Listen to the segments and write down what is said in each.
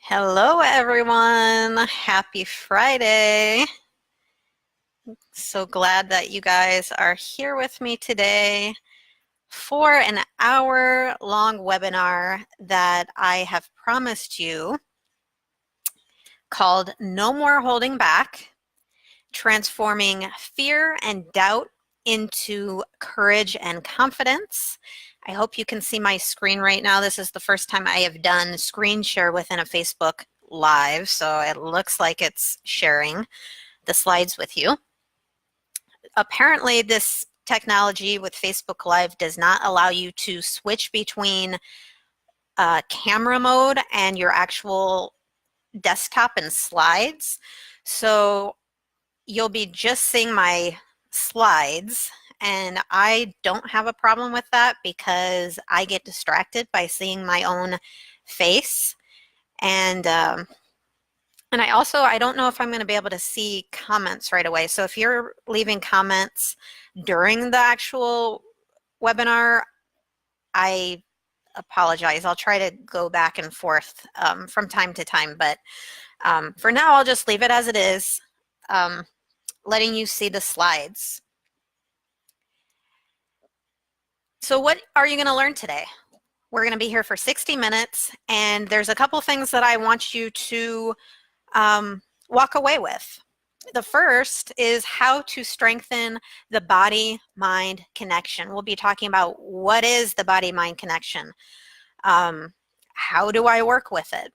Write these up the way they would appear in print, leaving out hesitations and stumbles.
Hello, everyone. Happy Friday. So glad that you guys are here with me today for an hour-long webinar that I have promised you called No More Holding Back, Transforming Fear and Doubt into Courage and Confidence. I hope you can see my screen right now. This is the first time I have done screen share within a Facebook Live, so it looks like it's sharing the slides with you. Apparently, this technology with Facebook Live does not allow you to switch between camera mode and your actual desktop and slides. So you'll be just seeing my slides, and I don't have a problem with that because I get distracted by seeing my own face. And I don't know if I'm going to be able to see comments right away. So if you're leaving comments during the actual webinar, I apologize. I'll try to go back and forth from time to time, but for now, I'll just leave it as it is, letting you see the slides. So what are you going to learn today? We're going to be here for 60 minutes, and there's a couple things that I want you to walk away with. The first is how to strengthen the body-mind connection. We'll be talking about what is the body-mind connection. How do I work with it?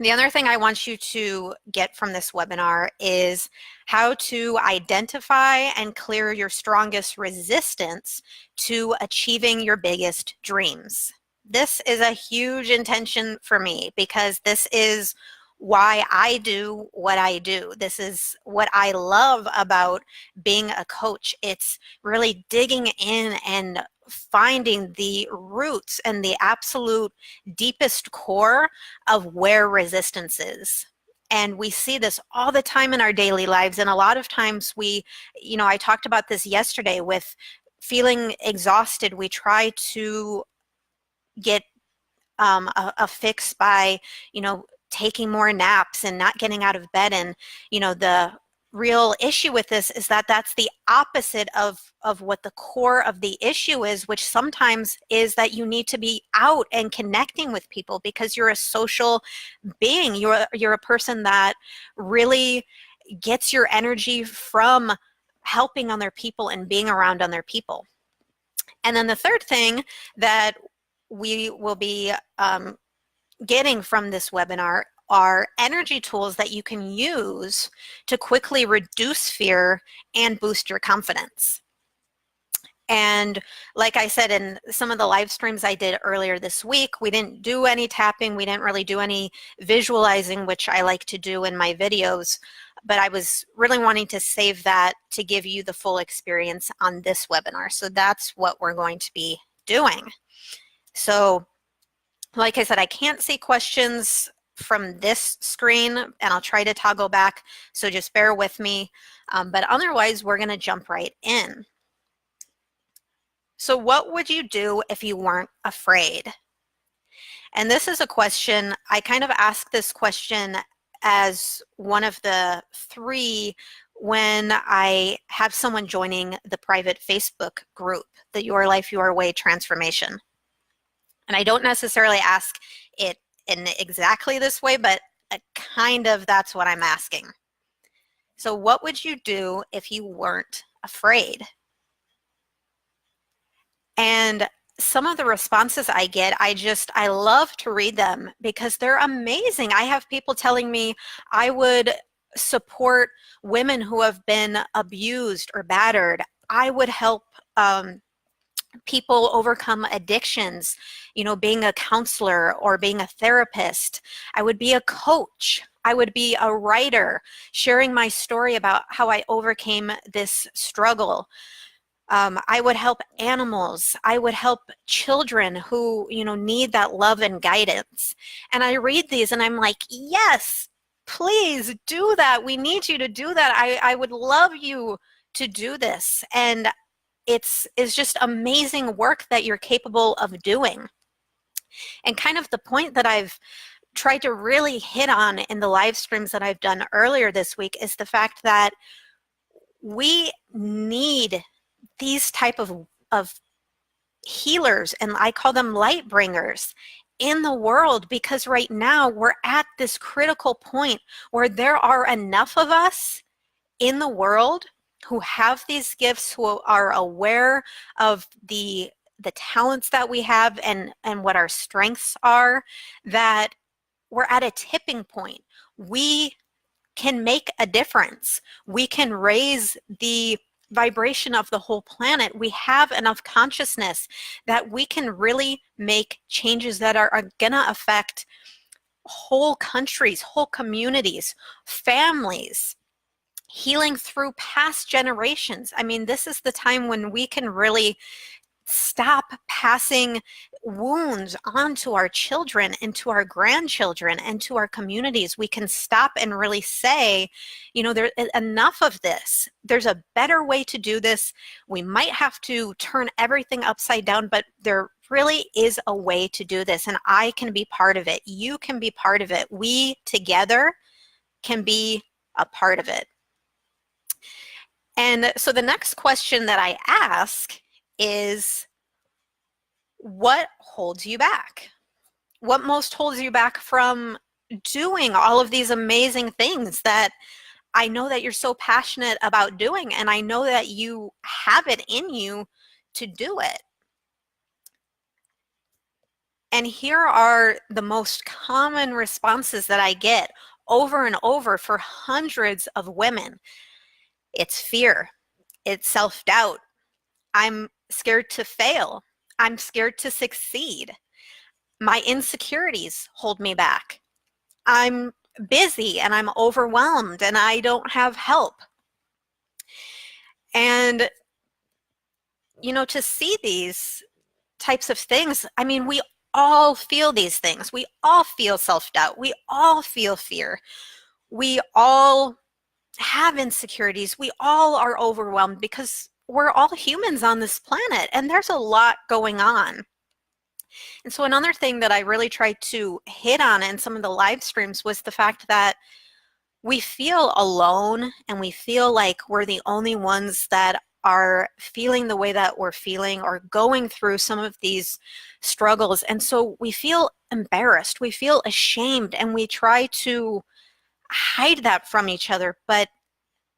The other thing I want you to get from this webinar is how to identify and clear your strongest resistance to achieving your biggest dreams. This is a huge intention for me because this is why I do what I do. This is what I love about being a coach. It's really digging in and finding the roots and the absolute deepest core of where resistance is. And we see this all the time in our daily lives. And a lot of times I talked about this yesterday with feeling exhausted. We try to get a fix by, taking more naps and not getting out of bed. And, the real issue with this is that that's the opposite of what the core of the issue is, which sometimes is that you need to be out and connecting with people because you're a social being. You're a person that really gets your energy from helping other people and being around other people. And then the third thing that we will be getting from this webinar are energy tools that you can use to quickly reduce fear and boost your confidence. And like I said in some of the live streams I did earlier this week, we didn't do any tapping, we didn't really do any visualizing, which I like to do in my videos, but I was really wanting to save that to give you the full experience on this webinar. So that's what we're going to be doing. So like I said, I can't see questions from this screen, and I'll try to toggle back, so just bear with me. But otherwise, we're going to jump right in. So what would you do if you weren't afraid? And this is a question, I kind of ask this question as one of the three when I have someone joining the private Facebook group, the Your Life, Your Way transformation. And I don't necessarily ask it in exactly this way, but kind of that's what I'm asking. So what would you do if you weren't afraid? And some of the responses I get, I love to read them because they're amazing. I have people telling me I would support women who have been abused or battered. I would help people overcome addictions, being a counselor or being a therapist. I would be a coach. I would be a writer, sharing my story about how I overcame this struggle. I would help animals. I would help children who, need that love and guidance. And I read these and I'm like, yes, please do that. We need you to do that. I would love you to do this. And it's just amazing work that you're capable of doing. And kind of the point that I've tried to really hit on in the live streams that I've done earlier this week is the fact that we need these type of healers, and I call them light bringers in the world, because right now we're at this critical point where there are enough of us in the world who have these gifts, who are aware of the talents that we have and what our strengths are, that we're at a tipping point. We can make a difference. We can raise the vibration of the whole planet. We have enough consciousness that we can really make changes that are going to affect whole countries, whole communities, families, healing through past generations. I mean, this is the time when we can really stop passing wounds on to our children and to our grandchildren and to our communities. We can stop and really say, you know, there's enough of this. There's a better way to do this. We might have to turn everything upside down, but there really is a way to do this, and I can be part of it. You can be part of it. We together can be a part of it. And so the next question that I ask is, what holds you back? What most holds you back from doing all of these amazing things that I know that you're so passionate about doing, and I know that you have it in you to do it? And here are the most common responses that I get over and over for hundreds of women. It's fear. It's self-doubt. I'm scared to fail. I'm scared to succeed. My insecurities hold me back. I'm busy and I'm overwhelmed and I don't have help. And, you know, to see these types of things, I mean, we all feel these things. We all feel self-doubt. We all feel fear. We all have insecurities. We all are overwhelmed because we're all humans on this planet and there's a lot going on. And so another thing that I really tried to hit on in some of the live streams was the fact that we feel alone and we feel like we're the only ones that are feeling the way that we're feeling or going through some of these struggles. And so we feel embarrassed, we feel ashamed, and we try to hide that from each other. But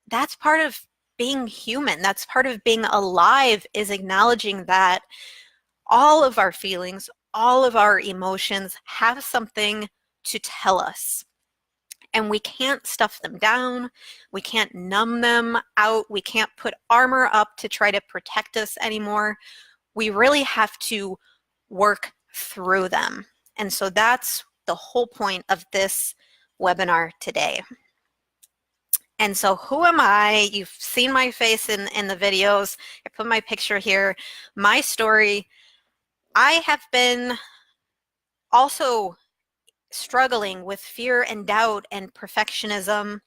that's part of being human. That's part of being alive, is acknowledging that all of our feelings, all of our emotions have something to tell us. And we can't stuff them down. We can't numb them out. We can't put armor up to try to protect us anymore. We really have to work through them. And so that's the whole point of this webinar today. And so who am I? You've seen my face in the videos. I put my picture here. My story, I have been also struggling with fear and doubt and perfectionism.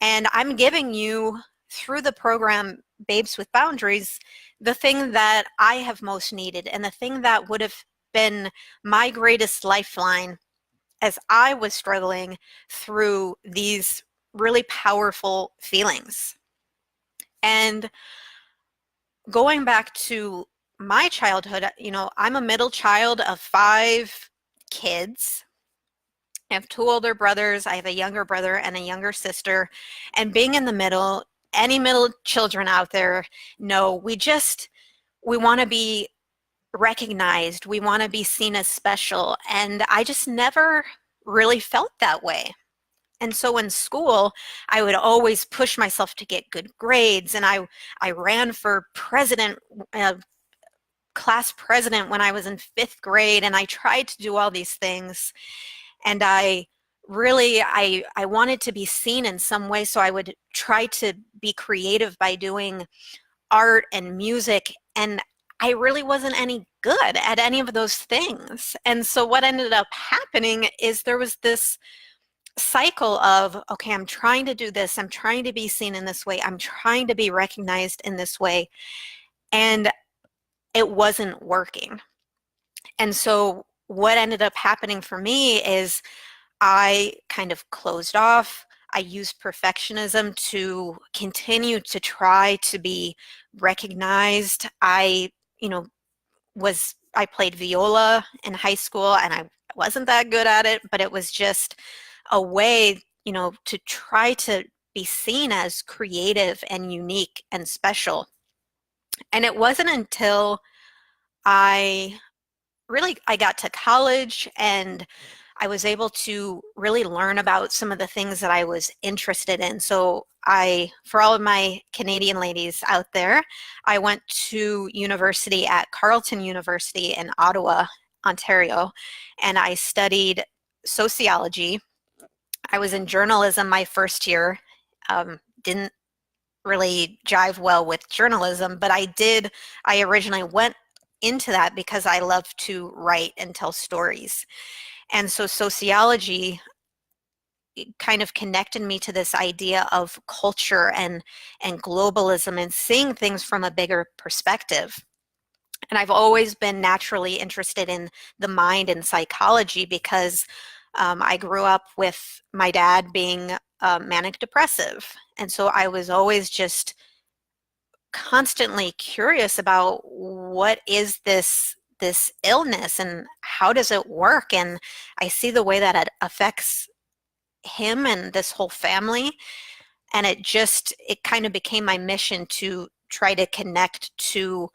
And I'm giving you, through the program Babes with Boundaries, the thing that I have most needed and the thing that would have been my greatest lifeline as I was struggling through these really powerful feelings. And going back to my childhood, you know, I'm a middle child of 5 kids. I have 2 older brothers. I have a younger brother and a younger sister. And being in the middle, any middle children out there know we want to be recognized. We want to be seen as special. And I just never really felt that way. And so in school, I would always push myself to get good grades. And I ran for president, class president when I was in 5th grade. And I tried to do all these things. And I wanted to be seen in some way. So I would try to be creative by doing art and music. And I really wasn't any good at any of those things. And so what ended up happening is there was this cycle of, okay, I'm trying to do this. I'm trying to be seen in this way. I'm trying to be recognized in this way. And it wasn't working. And so what ended up happening for me is I kind of closed off. I used perfectionism to continue to try to be recognized. You know, I played viola in high school and I wasn't that good at it, but it was just a way, to try to be seen as creative and unique and special. And it wasn't until I I got to college and I was able to really learn about some of the things that I was interested in. So for all of my Canadian ladies out there, I went to university at Carleton University in Ottawa, Ontario, and I studied sociology. I was in journalism my first year. Didn't really jive well with journalism, but I did. I originally went into that because I love to write and tell stories. And so sociology kind of connected me to this idea of culture and globalism and seeing things from a bigger perspective. And I've always been naturally interested in the mind and psychology because I grew up with my dad being manic depressive. And so I was always just constantly curious about what is this illness and how does it work, and I see the way that it affects him and this whole family, and it kind of became my mission to try to connect to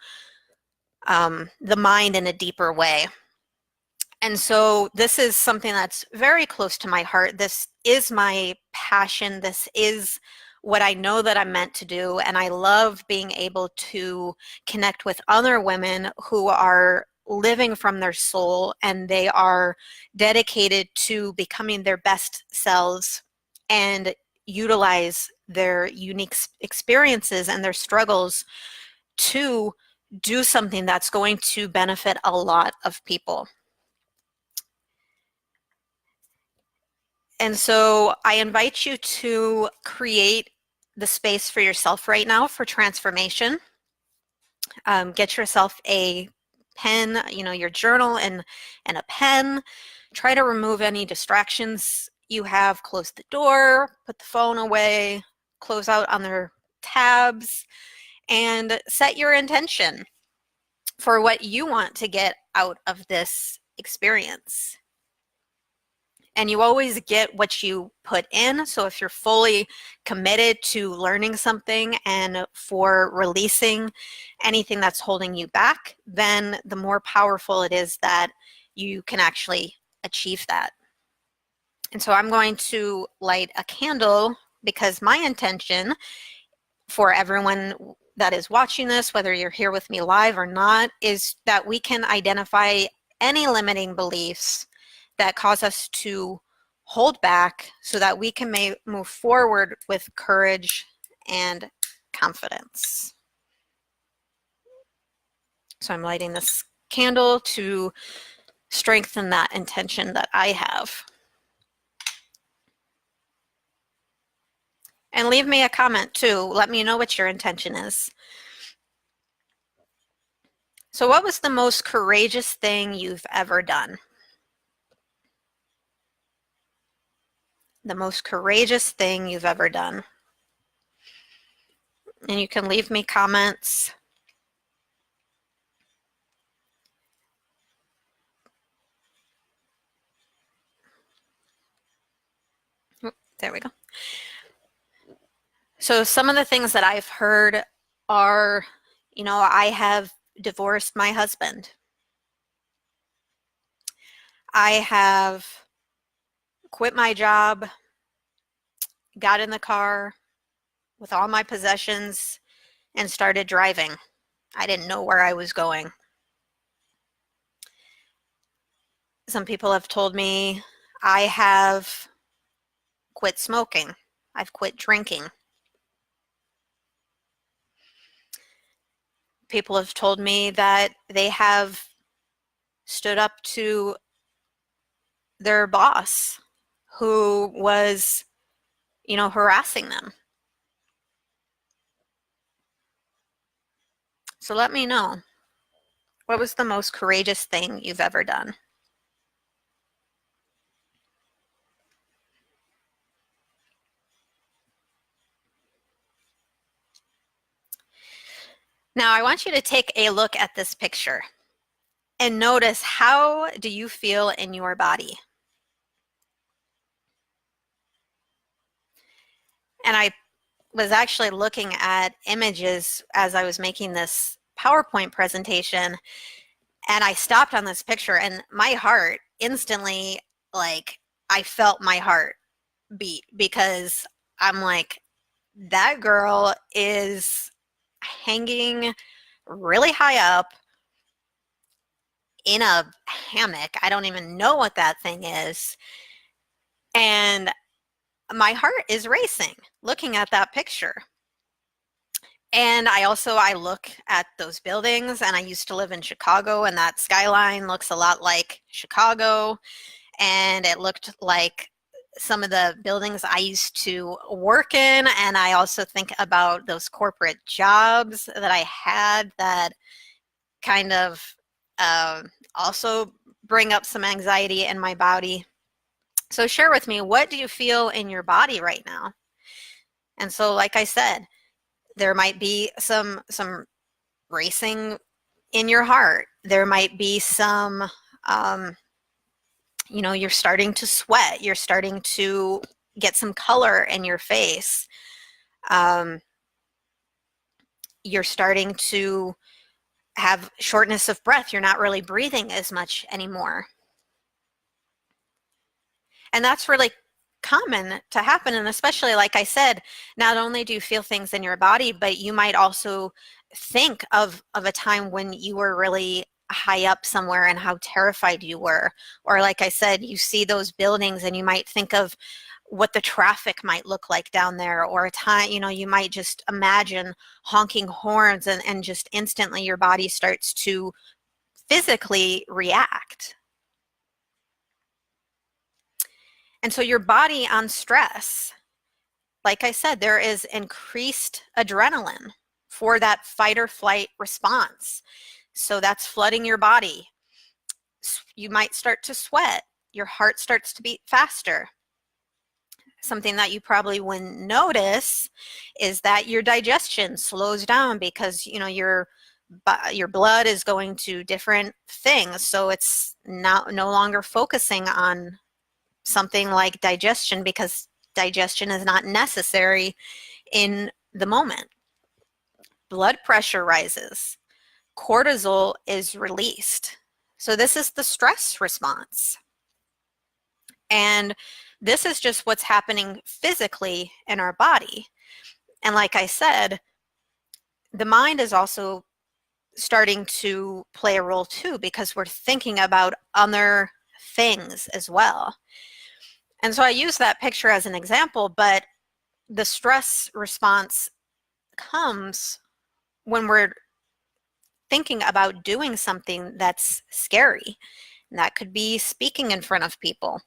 the mind in a deeper way. And so this is something that's very close to my heart. This is my passion. This is what I know that I'm meant to do. And I love being able to connect with other women who are living from their soul and they are dedicated to becoming their best selves and utilize their unique experiences and their struggles to do something that's going to benefit a lot of people. And so I invite you to create the space for yourself right now for transformation. Get yourself a pen, your journal and a pen. Try to remove any distractions you have. Close the door, put the phone away, close out on their tabs, and set your intention for what you want to get out of this experience. And you always get what you put in. So if you're fully committed to learning something and for releasing anything that's holding you back, then the more powerful it is that you can actually achieve that. And so I'm going to light a candle because my intention for everyone that is watching this, whether you're here with me live or not, is that we can identify any limiting beliefs that cause us to hold back so that we can move forward with courage and confidence. So I'm lighting this candle to strengthen that intention that I have. And leave me a comment too. Let me know what your intention is. So what was the most courageous thing you've ever done? The most courageous thing you've ever done. And you can leave me comments. There we go. So some of the things that I've heard are, I have divorced my husband. I have quit my job, got in the car with all my possessions, and started driving. I didn't know where I was going. Some people have told me I have quit smoking. I've quit drinking. People have told me that they have stood up to their boss who was, harassing them. So let me know, what was the most courageous thing you've ever done? Now I want you to take a look at this picture and notice, how do you feel in your body? And I was actually looking at images as I was making this PowerPoint presentation, and I stopped on this picture and my heart instantly, like, I felt my heart beat, because I'm like, that girl is hanging really high up in a hammock. I don't even know what that thing is. And my heart is racing looking at that picture. And I look at those buildings, and I used to live in Chicago, and that skyline looks a lot like Chicago. And it looked like some of the buildings I used to work in. And I also think about those corporate jobs that I had that kind of also bring up some anxiety in my body. So share with me, what do you feel in your body right now? And so, like I said, there might be some racing in your heart. There might be some, you're starting to sweat. You're starting to get some color in your face. You're starting to have shortness of breath. You're not really breathing as much anymore. And that's really common to happen. And especially, like I said, not only do you feel things in your body, but you might also think of a time when you were really high up somewhere and how terrified you were. Or like I said, you see those buildings and you might think of what the traffic might look like down there, or a time, you might just imagine honking horns, and just instantly your body starts to physically react. And so your body on stress, like I said, there is increased adrenaline for that fight or flight response. So that's flooding your body. You might start to sweat. Your heart starts to beat faster. Something that you probably wouldn't notice is that your digestion slows down, because your blood is going to different things. So it's no longer focusing on something like digestion, because digestion is not necessary in the moment. Blood pressure rises. Cortisol is released. So this is the stress response. And this is just what's happening physically in our body. And like I said, the mind is also starting to play a role too, because we're thinking about other things as well. And so I use that picture as an example, but the stress response comes when we're thinking about doing something that's scary. And that could be speaking in front of people.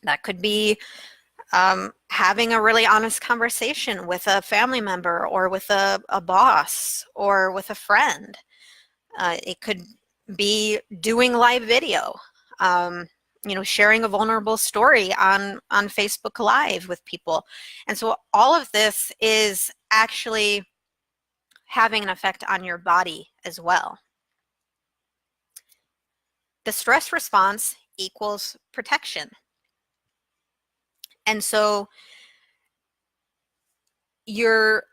That could be having a really honest conversation with a family member, or with a boss, or with a friend. It could be doing live video, sharing a vulnerable story on Facebook Live with people. And so all of this is actually having an effect on your body as well. The stress response equals protection. And so your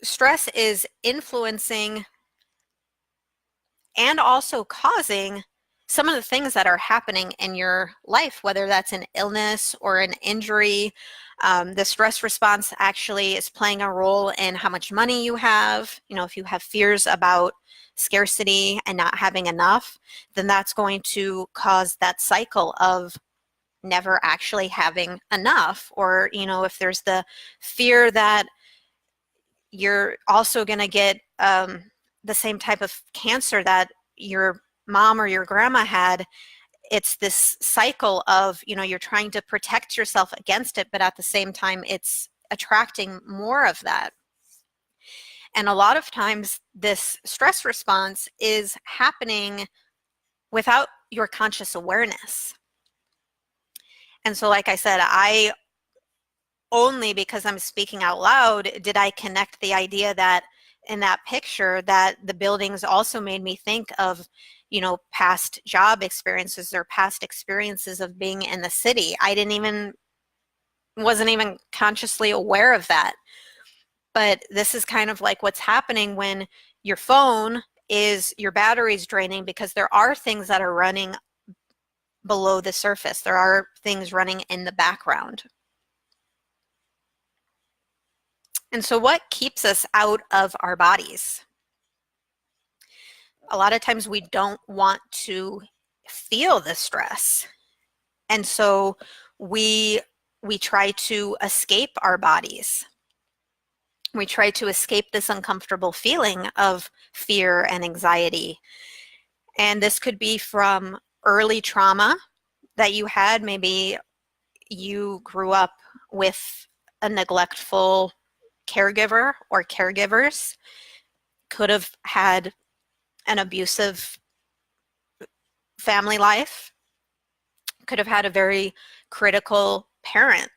stress is influencing and also causing some of the things that are happening in your life, whether that's an illness or an injury. The stress response actually is playing a role in how much money you have. If you have fears about scarcity and not having enough, then that's going to cause that cycle of never actually having enough. Or, if there's the fear that you're also going to get the same type of cancer that your mom or your grandma had, it's this cycle of, you're trying to protect yourself against it, but at the same time, it's attracting more of that. And a lot of times this stress response is happening without your conscious awareness. And so, like I said, only because I'm speaking out loud did I connect the idea that in that picture that the buildings also made me think of, past job experiences or past experiences of being in the city. Wasn't even consciously aware of that. But this is kind of like what's happening when your phone is, your battery's draining, because there are things that are running below the surface. There are things running in the background. And so what keeps us out of our bodies? A lot of times we don't want to feel the stress. And so we try to escape our bodies. We try to escape this uncomfortable feeling of fear and anxiety. And this could be from early trauma that you had. Maybe you grew up with a neglectful caregiver or caregivers, could have had an abusive family life, could have had a very critical parent.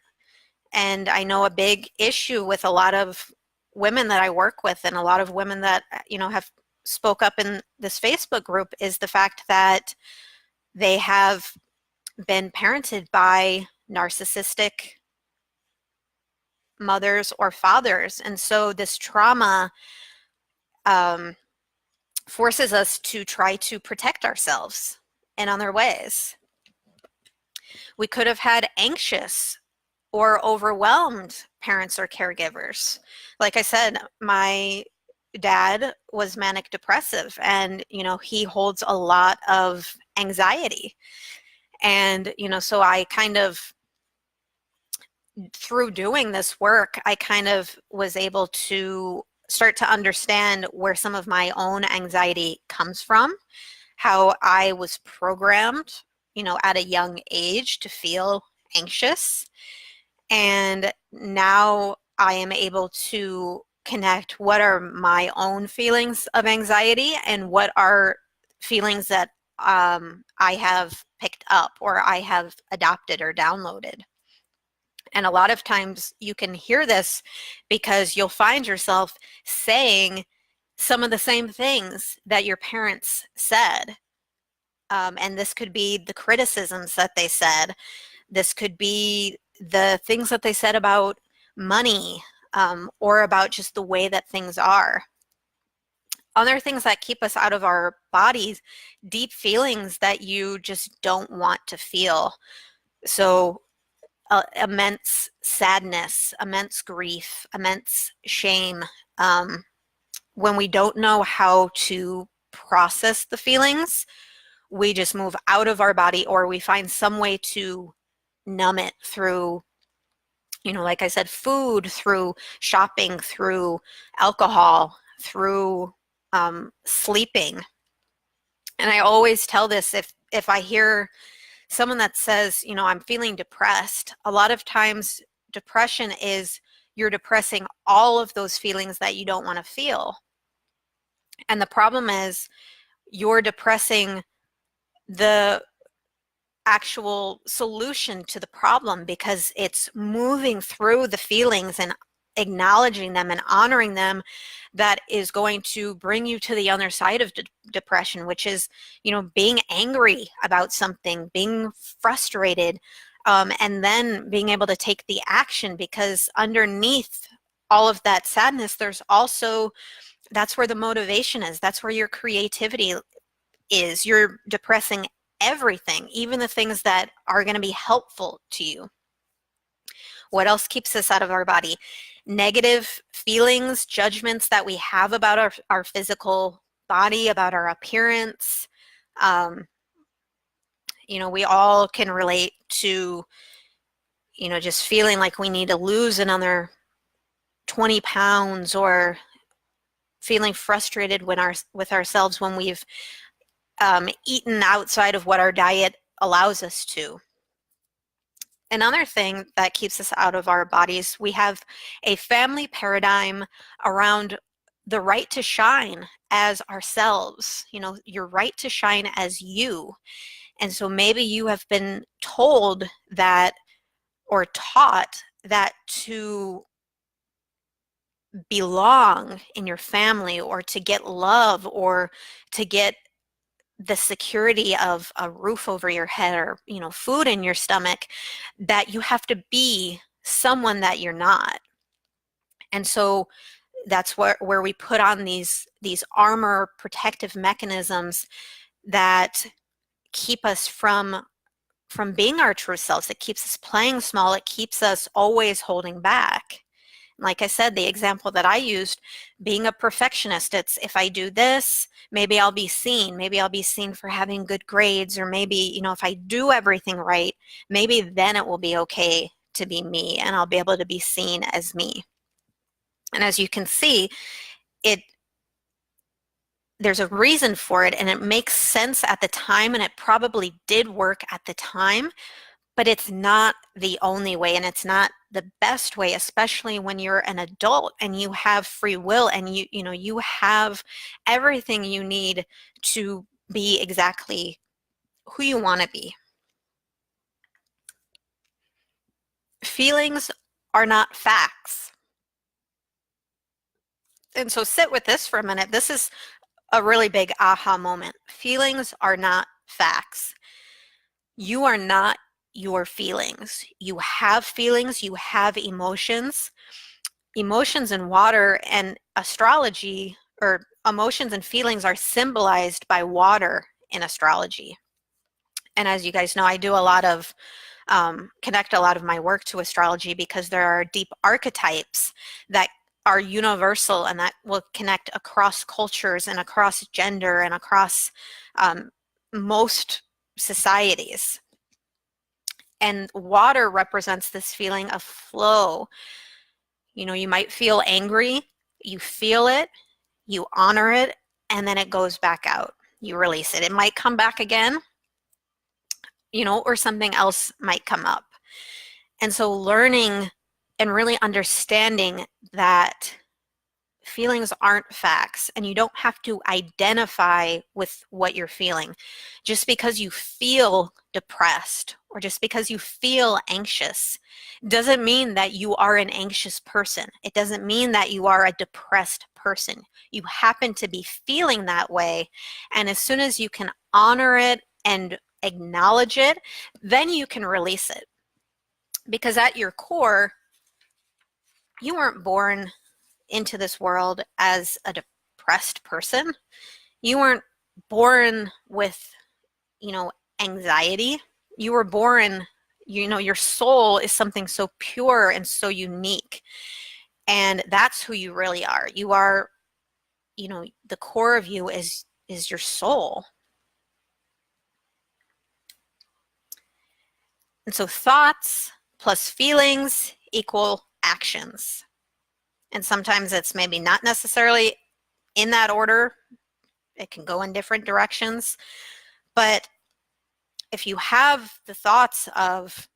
And I know a big issue with a lot of women that I work with, and a lot of women that, have spoke up in this Facebook group, is the fact that they have been parented by narcissistic mothers or fathers. And so this trauma forces us to try to protect ourselves in other ways. We could have had anxious or overwhelmed parents or caregivers. Like I said, my dad was manic depressive, and he holds a lot of anxiety. And so I kind of, through doing this work, I kind of was able to start to understand where some of my own anxiety comes from, how I was programmed, at a young age to feel anxious. And now I am able to connect what are my own feelings of anxiety and what are feelings that I have picked up or I have adopted or downloaded. And a lot of times you can hear this because you'll find yourself saying some of the same things that your parents said. And this could be the criticisms that they said. This could be the things that they said about money, or about just the way that things are. Other things that keep us out of our bodies, deep feelings that you just don't want to feel. So immense sadness, immense grief, immense shame. When we don't know how to process the feelings, we just move out of our body, or we find some way to numb it through, like I said, food, through shopping, through alcohol, through sleeping. And I always tell this, if I hear someone that says, I'm feeling depressed, a lot of times depression is you're depressing all of those feelings that you don't want to feel. And the problem is you're depressing the actual solution to the problem, because it's moving through the feelings and acknowledging them and honoring them that is going to bring you to the other side of depression, which is, being angry about something, being frustrated, and then being able to take the action, because underneath all of that sadness, there's also, that's where the motivation is. That's where your creativity is. You're depressing everything, even the things that are going to be helpful to you. What else keeps us out of our body? Negative feelings, judgments that we have about our physical body, about our appearance. We all can relate to, just feeling like we need to lose another 20 pounds, or feeling frustrated with ourselves when we've eaten outside of what our diet allows us to. Another thing that keeps us out of our bodies, we have a family paradigm around the right to shine as ourselves, your right to shine as you. And so maybe you have been told that, or taught that, to belong in your family, or to get love, or to get the security of a roof over your head, or food in your stomach, that you have to be someone that you're not. And so that's where we put on these armor protective mechanisms that keep us from being our true selves. It keeps us playing small. It keeps us always holding back. Like I said, the example that I used, being a perfectionist, it's if I do this, maybe I'll be seen. Maybe I'll be seen for having good grades, or maybe, if I do everything right, maybe then it will be okay to be me, and I'll be able to be seen as me. And as you can see, there's a reason for it, and it makes sense at the time, and it probably did work at the time, but it's not the only way, and it's not the best way, especially when you're an adult and you have free will, and you have everything you need to be exactly who you want to be. Feelings are not facts. And so sit with this for a minute. This is a really big aha moment. Feelings are not facts. You are not your feelings. You have feelings, you have emotions. Emotions in water and astrology, or emotions and feelings, are symbolized by water in astrology. And as you guys know, I do a lot of connect a lot of my work to astrology, because there are deep archetypes that are universal and that will connect across cultures and across gender and across most societies. And water represents this feeling of flow. You might feel angry, you feel it, you honor it, and then it goes back out. You release it. It might come back again, or something else might come up. And so learning and really understanding that feelings aren't facts, and you don't have to identify with what you're feeling. Just because you feel depressed, or just because you feel anxious, doesn't mean that you are an anxious person. It doesn't mean that you are a depressed person. You happen to be feeling that way, and as soon as you can honor it and acknowledge it, then you can release it. Because at your core, you weren't born into this world as a depressed person. You weren't born with, anxiety. You were born, your soul is something so pure and so unique. And that's who you really are. You are, the core of you is your soul. And so thoughts plus feelings equal actions. And sometimes it's maybe not necessarily in that order. It can go in different directions. But if you have the thoughts of,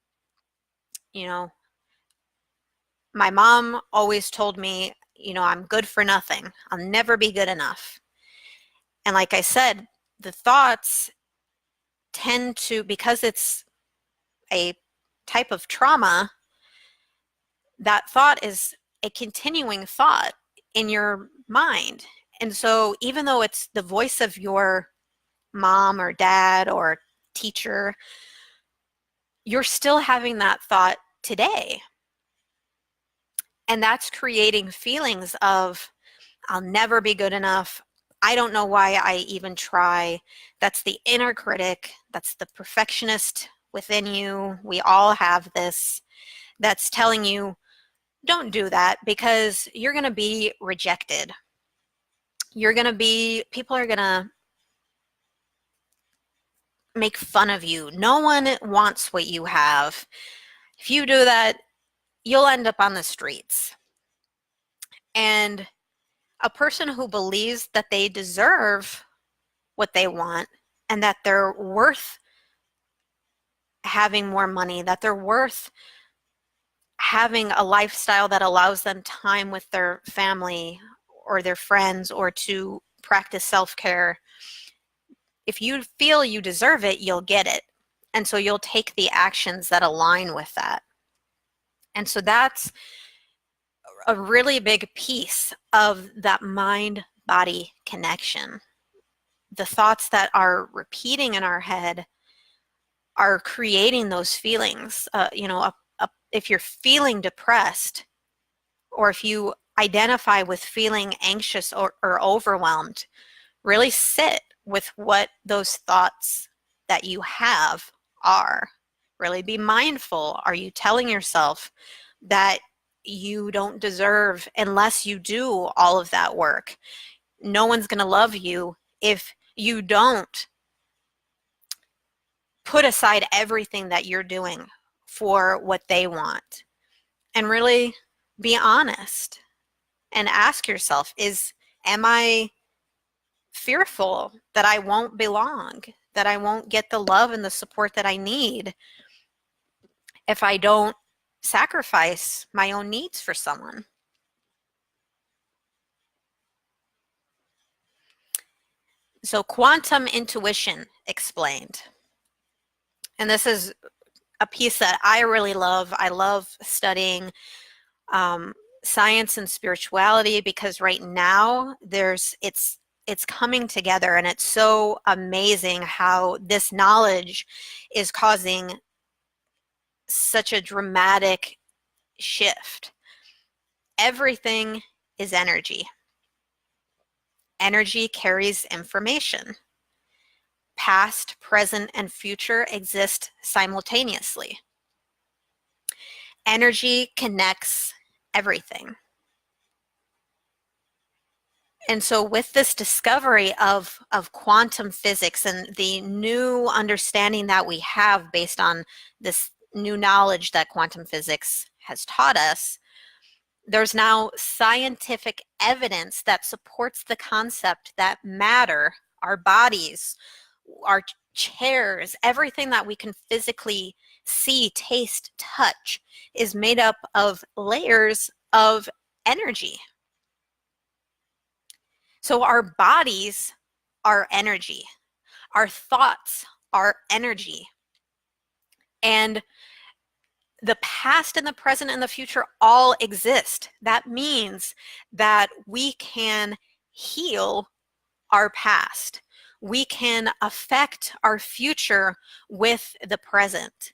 my mom always told me, I'm good for nothing. I'll never be good enough. And like I said, the thoughts tend to, because it's a type of trauma, that thought is a continuing thought in your mind. And so even though it's the voice of your mom or dad or teacher, you're still having that thought today. And that's creating feelings of, I'll never be good enough. I don't know why I even try. That's the inner critic. That's the perfectionist within you. We all have this. That's telling you, don't do that, because you're going to be rejected. People are going to make fun of you. No one wants what you have. If you do that, you'll end up on the streets. And a person who believes that they deserve what they want, and that they're worth having more money, that they're worth having a lifestyle that allows them time with their family or their friends, or to practice self-care. If you feel you deserve it, you'll get it. And so you'll take the actions that align with that. And so that's a really big piece of that mind-body connection. The thoughts that are repeating in our head are creating those feelings. If you're feeling depressed, or if you identify with feeling anxious or overwhelmed, really sit with what those thoughts that you have are. Really be mindful. Are you telling yourself that you don't deserve unless you do all of that work? No one's going to love you if you don't put aside everything that you're doing for what they want. And really be honest and ask yourself, am I fearful that I won't belong, that I won't get the love and the support that I need if I don't sacrifice my own needs for someone? So quantum intuition explained. And this is a piece that I really love. I love studying science and spirituality, because right now it's coming together, and it's so amazing how this knowledge is causing such a dramatic shift. Everything is energy. Energy carries information. Past, present, and future exist simultaneously. Energy connects everything. And so with this discovery of quantum physics and the new understanding that we have based on this new knowledge that quantum physics has taught us, there's now scientific evidence that supports the concept that matter, our bodies, our chairs, everything that we can physically see, taste, touch, is made up of layers of energy. So our bodies are energy. Our thoughts are energy. And the past and the present and the future all exist. That means that we can heal our past. We can affect our future with the present.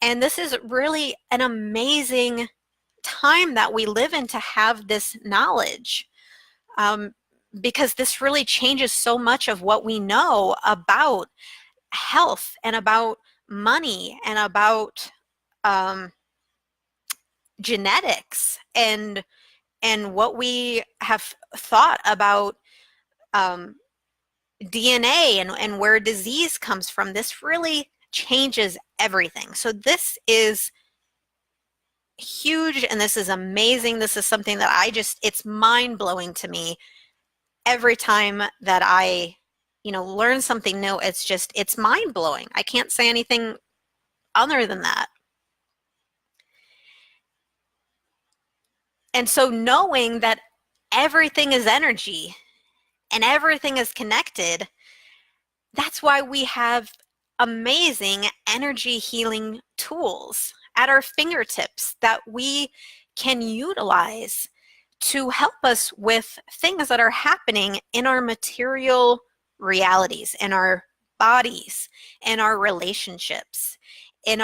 And this is really an amazing time that we live in to have this knowledge, because this really changes so much of what we know about health and about money and about genetics and what we have thought about DNA and where disease comes from. This really changes everything. So this is huge, and this is amazing. This is something that it's mind-blowing to me every time that I learn something new. It's mind-blowing. I can't say anything other than that. And so knowing that everything is energy and everything is connected, that's why we have amazing energy healing tools at our fingertips that we can utilize to help us with things that are happening in our material realities, in our bodies, in our relationships, in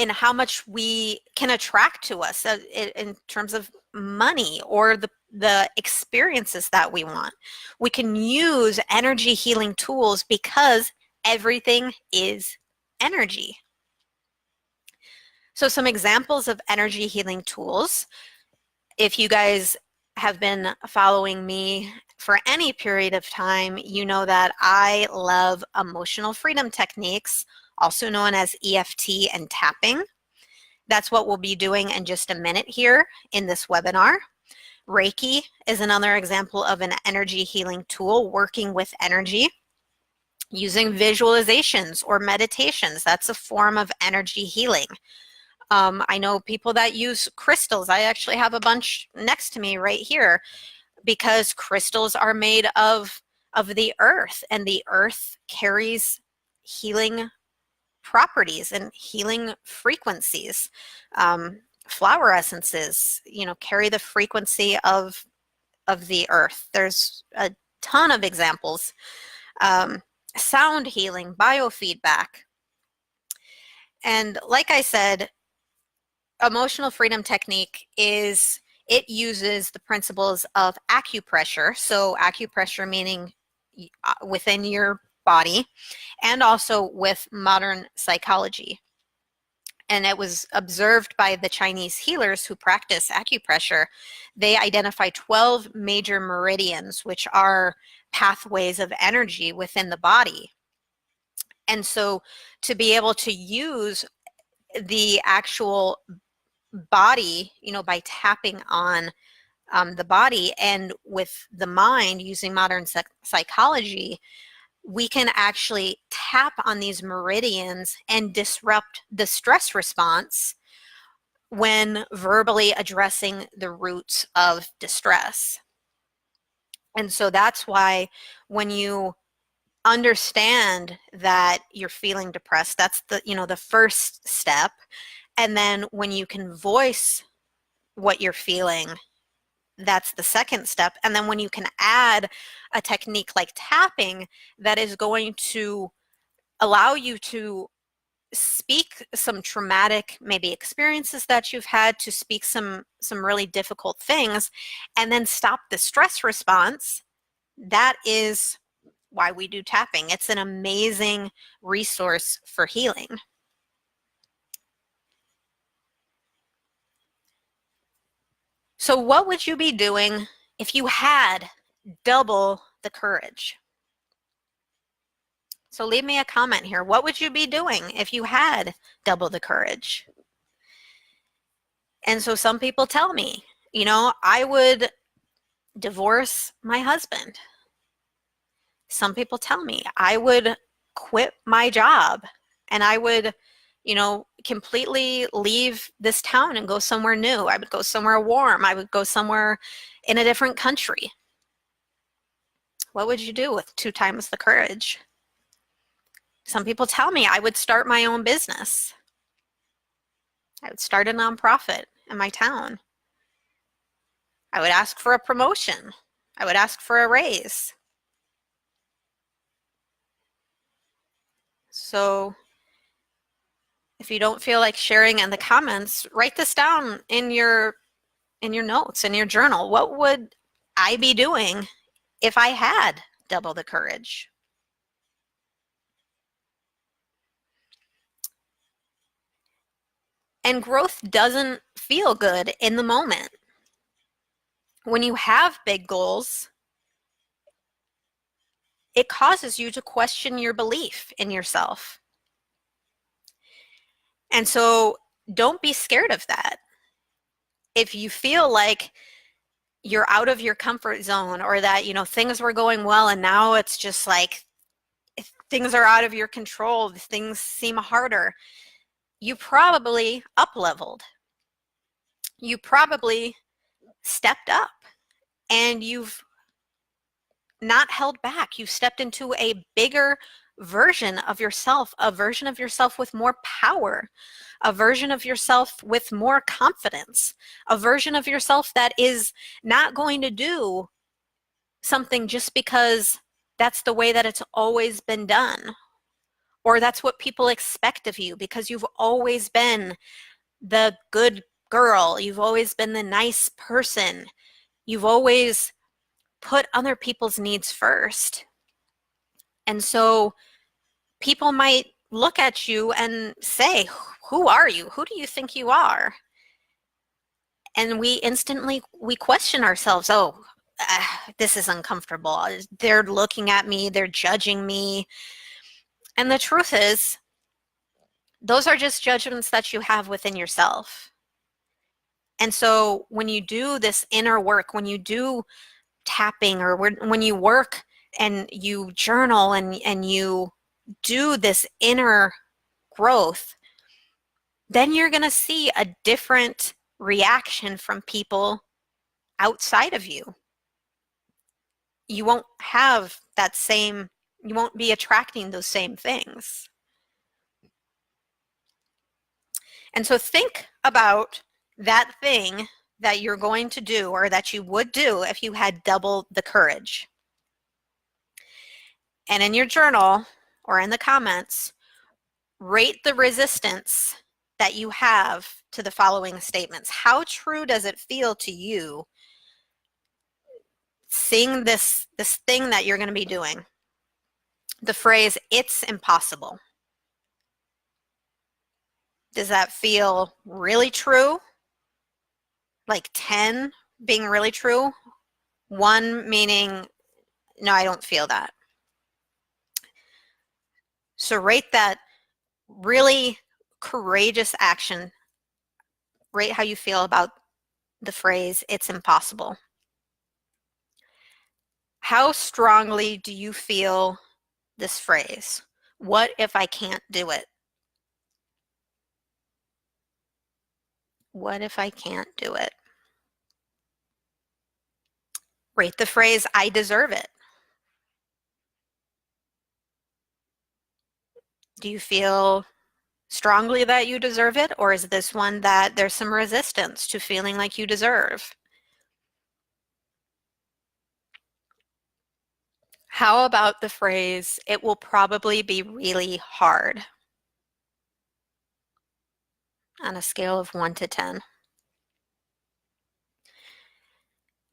how much we can attract to us in terms of money or the experiences that we want. We can use energy healing tools because everything is energy. So some examples of energy healing tools, if you guys have been following me for any period of time, you know that I love emotional freedom techniques, also known as EFT and tapping. That's what we'll be doing in just a minute here in this webinar. Reiki is another example of an energy healing tool, working with energy. Using visualizations or meditations, that's a form of energy healing. I know people that use crystals. I actually have a bunch next to me right here, because crystals are made of the earth, and the earth carries healing properties and healing frequencies. flower essences, carry the frequency of the earth. There's a ton of examples. Sound healing, biofeedback. And like I said, emotional freedom technique it uses the principles of acupressure. So acupressure meaning within your body, and also with modern psychology. And it was observed by the Chinese healers who practice acupressure. They identify 12 major meridians, which are pathways of energy within the body. And so to be able to use the actual body, by tapping on the body, and with the mind using modern psychology, we can actually tap on these meridians and disrupt the stress response when verbally addressing the roots of distress. And so that's why when you understand that you're feeling depressed, that's the first step. And then when you can voice what you're feeling, that's the second step. And then when you can add a technique like tapping that is going to allow you to speak some traumatic maybe experiences that you've had, to speak some really difficult things, and then stop the stress response, that is why we do tapping. It's an amazing resource for healing. So what would you be doing if you had double the courage? So leave me a comment here. What would you be doing if you had double the courage? And so some people tell me, I would divorce my husband. Some people tell me I would quit my job, and I would, completely leave this town and go somewhere new. I would go somewhere warm. I would go somewhere in a different country. What would you do with 2 times the courage? Some people tell me I would start my own business. I would start a nonprofit in my town. I would ask for a promotion. I would ask for a raise. So if you don't feel like sharing in the comments, write this down in your notes, in your journal. What would I be doing if I had double the courage? And growth doesn't feel good in the moment. When you have big goals, it causes you to question your belief in yourself. And so don't be scared of that. If you feel like you're out of your comfort zone, or that, things were going well and now it's just like things are out of your control, things seem harder, you probably up-leveled. You probably stepped up, and you've not held back. You've stepped into a bigger version of yourself, a version of yourself with more power, a version of yourself with more confidence, a version of yourself that is not going to do something just because that's the way that it's always been done, or that's what people expect of you, because you've always been the good girl. You've always been the nice person. You've always put other people's needs first. And so people might look at you and say, who are you? Who do you think you are? And we question ourselves. Oh, this is uncomfortable. They're looking at me. They're judging me. And the truth is, those are just judgments that you have within yourself. And so when you do this inner work, when you do tapping, or when you work and you journal and you do this inner growth, then you're going to see a different reaction from people outside of you. You won't have you won't be attracting those same things. And so think about that thing that you're going to do or that you would do if you had double the courage. And in your journal or in the comments, rate the resistance that you have to the following statements. How true does it feel to you seeing this thing that you're going to be doing? The phrase, "it's impossible." Does that feel really true? Like 10 being really true? 1 meaning, no, I don't feel that. So rate that really courageous action. Rate how you feel about the phrase, "it's impossible." How strongly do you feel this phrase? What if I can't do it? What if I can't do it? Rate the phrase, "I deserve it." Do you feel strongly that you deserve it, or is this one that there's some resistance to feeling like you deserve? How about the phrase, "it will probably be really hard," on a scale of 1 to 10?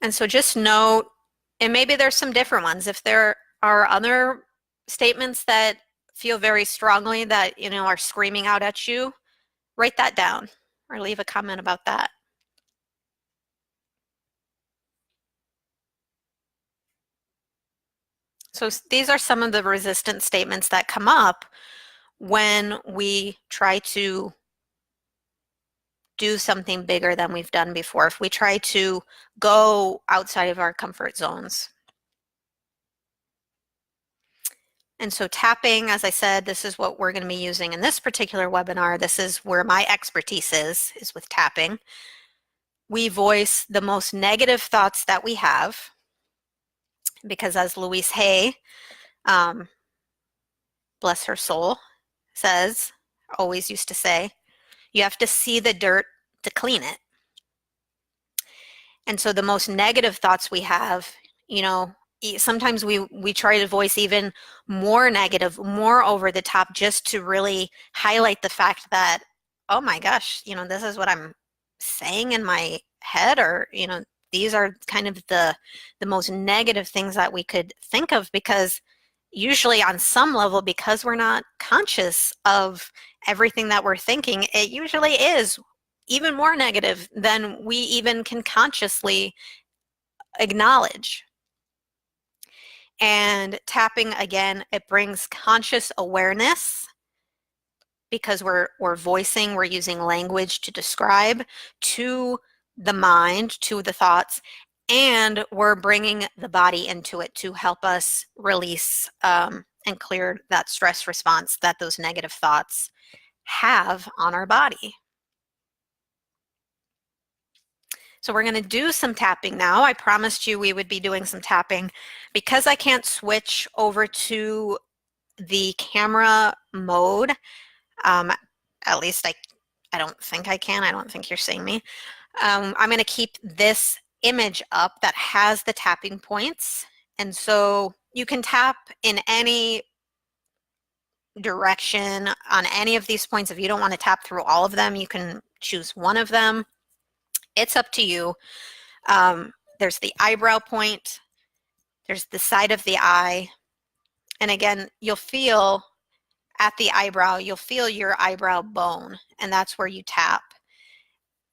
And so just note, and maybe there's some different ones. If there are other statements that feel very strongly that, are screaming out at you, write that down or leave a comment about that. So these are some of the resistance statements that come up when we try to do something bigger than we've done before, if we try to go outside of our comfort zones. And so tapping, as I said, this is what we're going to be using in this particular webinar. This is where my expertise is with tapping. We voice the most negative thoughts that we have, because as Louise Hay, bless her soul, says, always used to say, you have to see the dirt to clean it. And so the most negative thoughts we have, sometimes we try to voice even more negative, more over the top, just to really highlight the fact that, oh my gosh, this is what I'm saying in my head, or these are kind of the most negative things that we could think of, because usually on some level, because we're not conscious of everything that we're thinking, it usually is even more negative than we even can consciously acknowledge. And tapping, again, it brings conscious awareness, because we're voicing, we're using language to describe to the mind, to the thoughts, and we're bringing the body into it to help us release and clear that stress response that those negative thoughts have on our body. So we're going to do some tapping now. I promised you we would be doing some tapping. Because I can't switch over to the camera mode, at least I don't think I can. I don't think you're seeing me. I'm going to keep this image up that has the tapping points. And so you can tap in any direction on any of these points. If you don't want to tap through all of them, you can choose one of them. It's up to you. There's the eyebrow point. There's the side of the eye. And again, you'll feel at the eyebrow, you'll feel your eyebrow bone, and that's where you tap.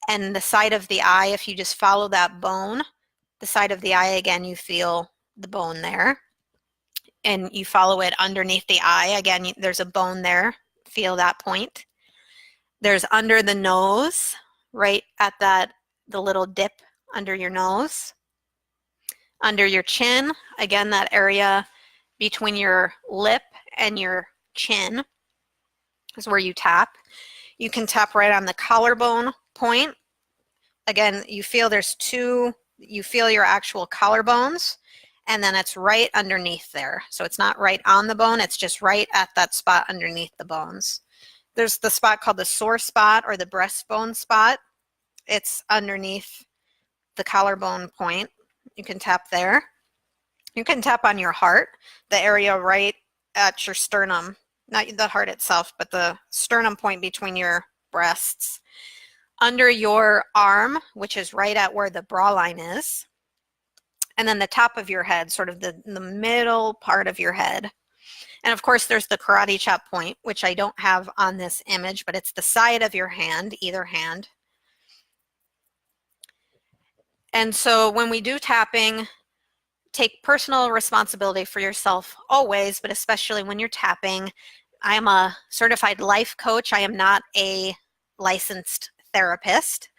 And the side of the eye, if you just follow that bone, the side of the eye, again, you feel the bone there. And you follow it underneath the eye. Again, there's a bone there. Feel that point. There's under the nose, right at the little dip under your nose. Under your chin, again, that area between your lip and your chin is where you tap. You can tap right on the collarbone point. Again, you feel you feel your actual collarbones, and then it's right underneath there. So it's not right on the bone, it's just right at that spot underneath the bones. There's the spot called the sore spot or the breastbone spot. It's underneath the collarbone point. You can tap there. You can tap on your heart, the area right at your sternum, not the heart itself, but the sternum point between your breasts. Under your arm, which is right at where the bra line is, and then the top of your head, sort of the middle part of your head. And of course, there's the karate chop point, which I don't have on this image, but it's the side of your hand, either hand. And so when we do tapping, take personal responsibility for yourself always, but especially when you're tapping. I am a certified life coach. I am not a licensed therapist.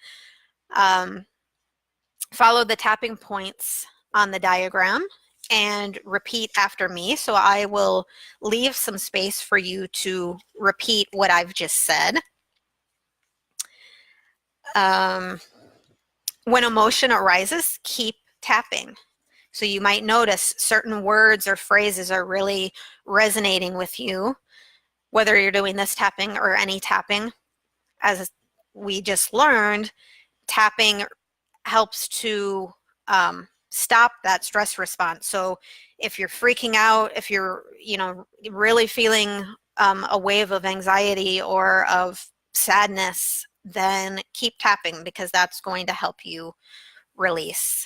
Follow the tapping points on the diagram and repeat after me. So I will leave some space for you to repeat what I've just said. When emotion arises, keep tapping. So you might notice certain words or phrases are really resonating with you, whether you're doing this tapping or any tapping. As we just learned, tapping helps to stop that stress response. So if you're freaking out, if you're, really feeling a wave of anxiety or of sadness, then keep tapping, because that's going to help you release.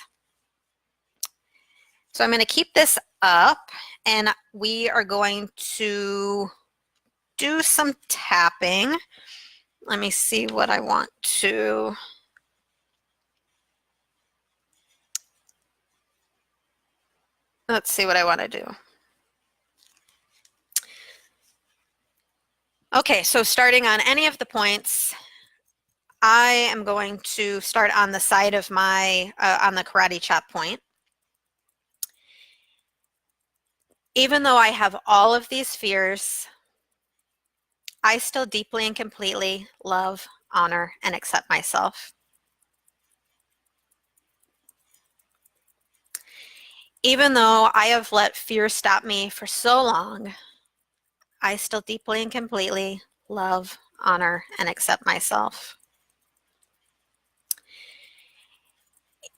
So I'm going to keep this up, and we are going to do some tapping. Let me see what I want to. Let's see what I want to do. Okay, so starting on any of the points, I am going to start on the side of my, on the karate chop point. Even though I have all of these fears, I still deeply and completely love, honor, and accept myself. Even though I have let fear stop me for so long, I still deeply and completely love, honor, and accept myself.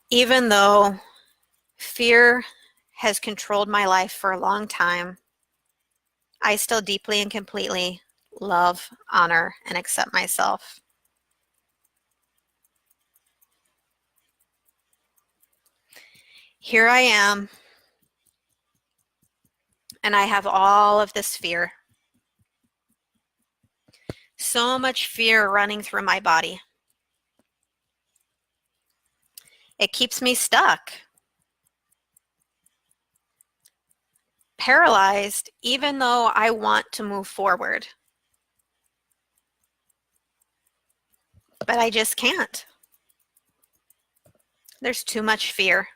Even though fear has controlled my life for a long time, I still deeply and completely love, honor, and accept myself. Here I am, and I have all of this fear. So much fear running through my body. It keeps me stuck, paralyzed, even though I want to move forward. But I just can't. There's too much fear.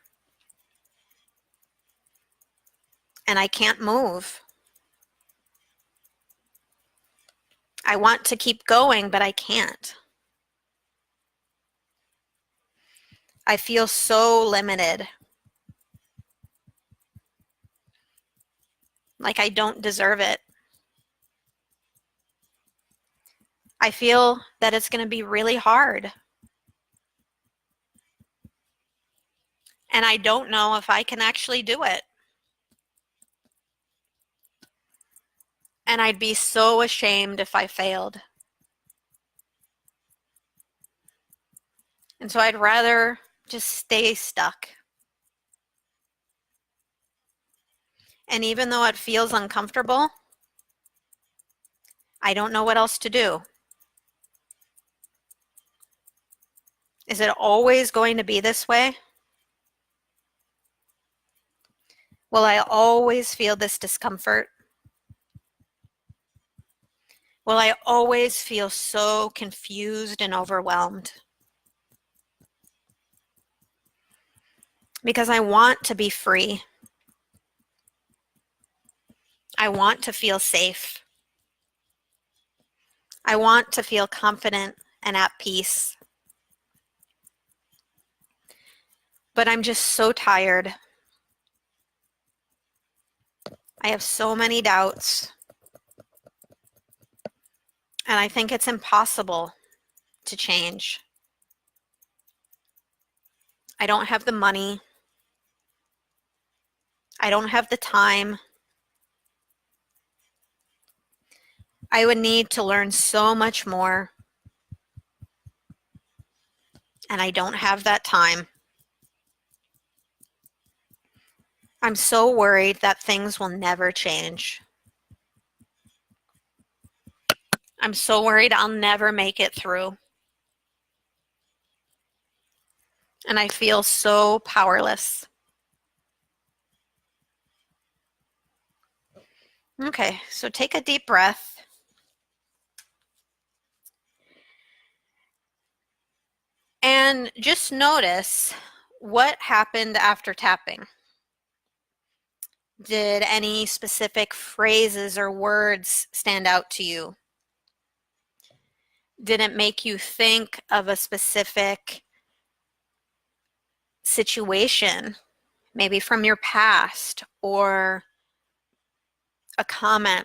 And I can't move. I want to keep going, but I can't. I feel so limited. Like I don't deserve it. I feel that it's going to be really hard. And I don't know if I can actually do it. And I'd be so ashamed if I failed. And so I'd rather just stay stuck. And even though it feels uncomfortable, I don't know what else to do. Is it always going to be this way? Will I always feel this discomfort? Will I always feel so confused and overwhelmed? Because I want to be free. I want to feel safe. I want to feel confident and at peace. But I'm just so tired. I have so many doubts. And I think it's impossible to change. I don't have the money. I don't have the time. I would need to learn so much more, and I don't have that time. I'm so worried that things will never change. I'm so worried I'll never make it through. And I feel so powerless. Okay, so take a deep breath. And just notice what happened after tapping. Did any specific phrases or words stand out to you? Did it make you think of a specific situation, maybe from your past, or a comment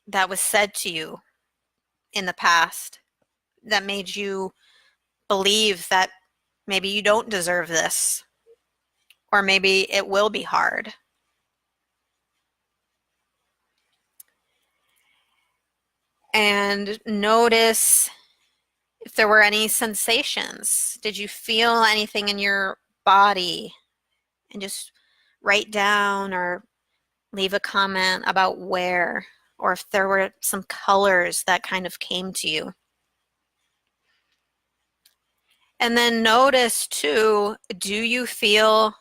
that was said to you in the past that made you believe that maybe you don't deserve this, or maybe it will be hard? And notice if there were any sensations. Did you feel anything in your body? And just write down or leave a comment about where, or if there were some colors that kind of came to you. And then notice too, do you feel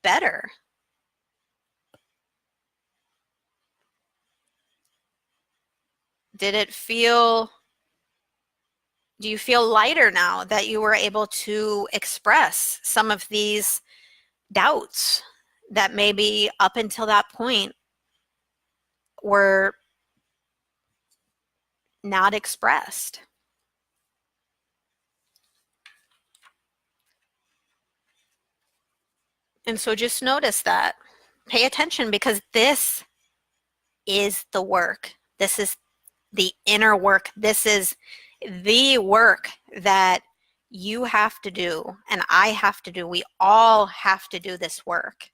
better? Did it feel, do you feel lighter now that you were able to express some of these doubts that maybe up until that point were not expressed? And so just notice that. Pay attention, because this is the work. This is the inner work. This is the work that you have to do and I have to do. We all have to do this work.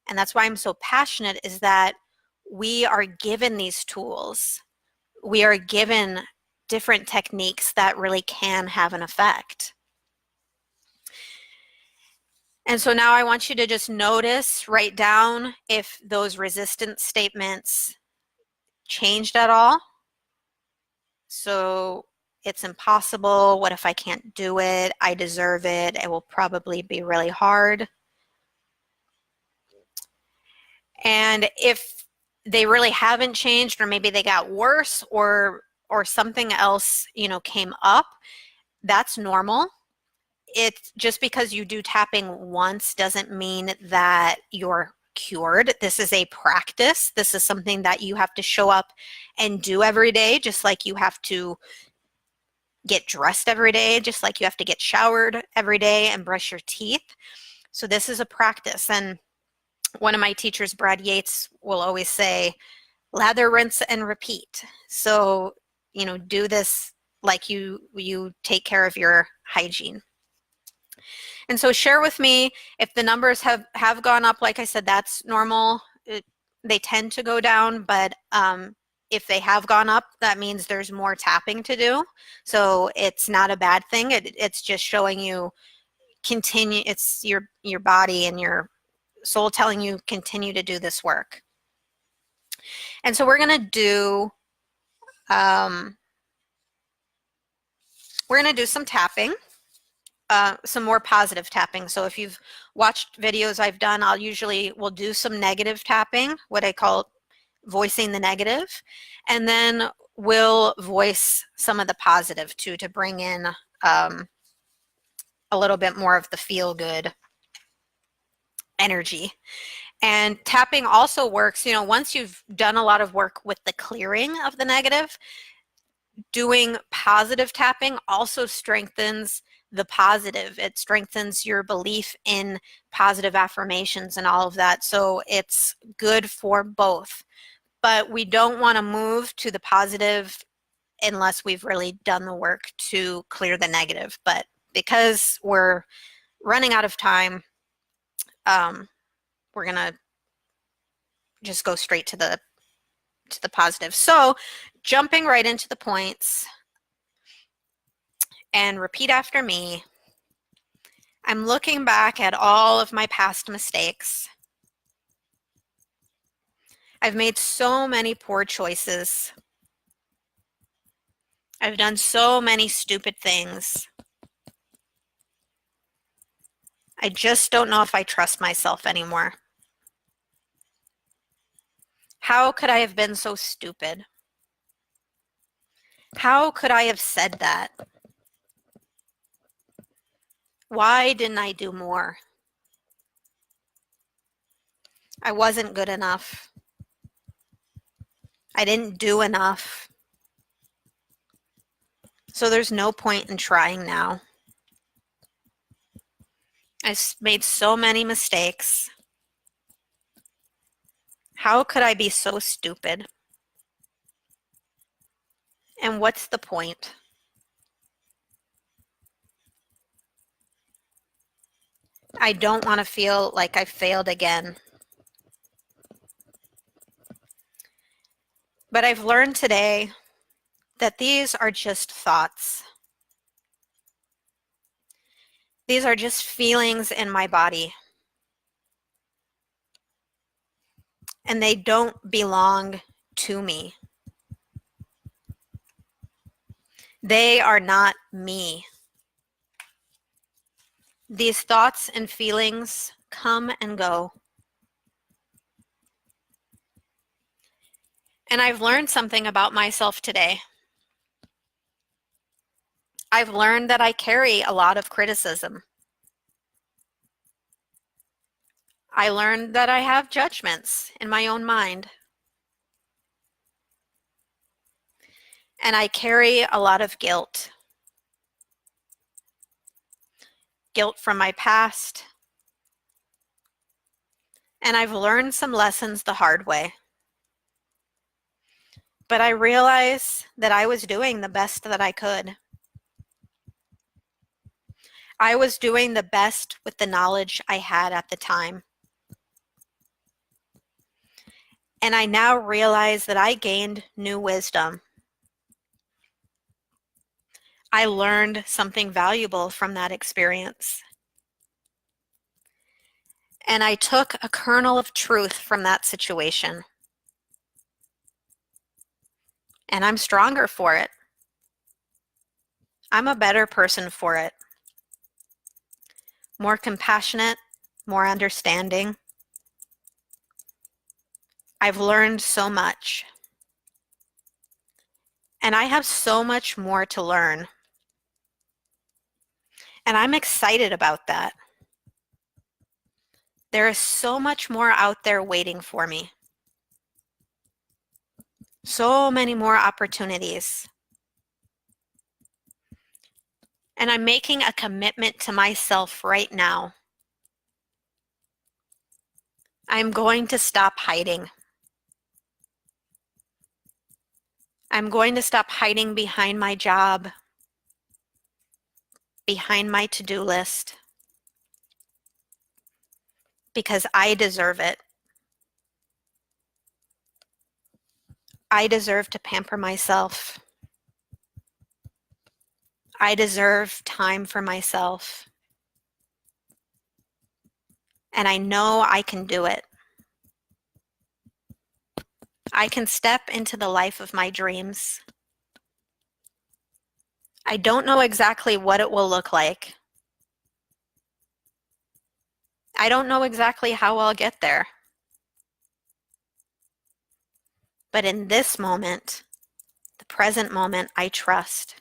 And that's why I'm so passionate, is that we are given these tools. We are given different techniques that really can have an effect. And so now I want you to just notice, write down if those resistance statements changed at all. So it's impossible. What if I can't do it? I deserve it. It will probably be really hard. And if they really haven't changed, or maybe they got worse, or something else, came up, that's normal. It's just because you do tapping once doesn't mean that you're cured. This is a practice. This is something that you have to show up and do every day, just like you have to get dressed every day, just like you have to get showered every day and brush your teeth. So this is a practice. And one of my teachers, Brad Yates, will always say, lather, rinse, and repeat. So, do this like you take care of your hygiene. And so share with me if the numbers have gone up. Like I said, that's normal. They tend to go down, but if they have gone up, that means there's more tapping to do. So it's not a bad thing. It's just showing you continue. It's your body and your soul telling you continue to do this work. And so we're going to do some tapping. Some more positive tapping. So if you've watched videos I've done, we'll do some negative tapping, what I call voicing the negative, and then we'll voice some of the positive too, to bring in a little bit more of the feel-good energy. And tapping also works, once you've done a lot of work with the clearing of the negative, doing positive tapping also strengthens the positive. It strengthens your belief in positive affirmations and all of that. So it's good for both. But we don't want to move to the positive unless we've really done the work to clear the negative. But because we're running out of time, we're going to just go straight to the positive. So jumping right into the points, and repeat after me. I'm looking back at all of my past mistakes. I've made so many poor choices. I've done so many stupid things. I just don't know if I trust myself anymore. How could I have been so stupid? How could I have said that? Why didn't I do more? I wasn't good enough. I didn't do enough. So there's no point in trying now. I've made so many mistakes. How could I be so stupid? And what's the point? I don't want to feel like I failed again. But I've learned today that these are just thoughts. These are just feelings in my body. And they don't belong to me. They are not me. These thoughts and feelings come and go. And I've learned something about myself today. I've learned that I carry a lot of criticism. I learned that I have judgments in my own mind. And I carry a lot of guilt. Guilt from my past. And I've learned some lessons the hard way. But I realize that I was doing the best that I could. I was doing the best with the knowledge I had at the time. And I now realize that I gained new wisdom. I learned something valuable from that experience. And I took a kernel of truth from that situation. And I'm stronger for it. I'm a better person for it. More compassionate, more understanding. I've learned so much. And I have so much more to learn. And I'm excited about that. There is so much more out there waiting for me. So many more opportunities. And I'm making a commitment to myself right now. I'm going to stop hiding. I'm going to stop hiding behind my job, behind my to-do list, because I deserve it. I deserve to pamper myself. I deserve time for myself. And I know I can do it. I can step into the life of my dreams. I don't know exactly what it will look like. I don't know exactly how I'll get there. But in this moment, the present moment, I trust.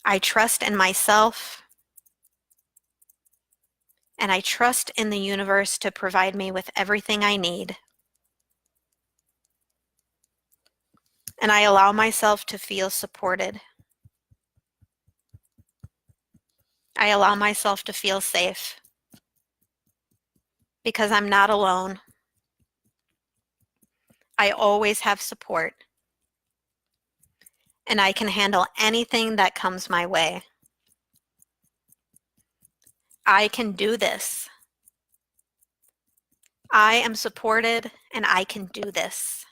I trust in myself, and I trust in the universe to provide me with everything I need. And I allow myself to feel supported. I allow myself to feel safe because I'm not alone. I always have support, and I can handle anything that comes my way. I can do this. I am supported and I can do this.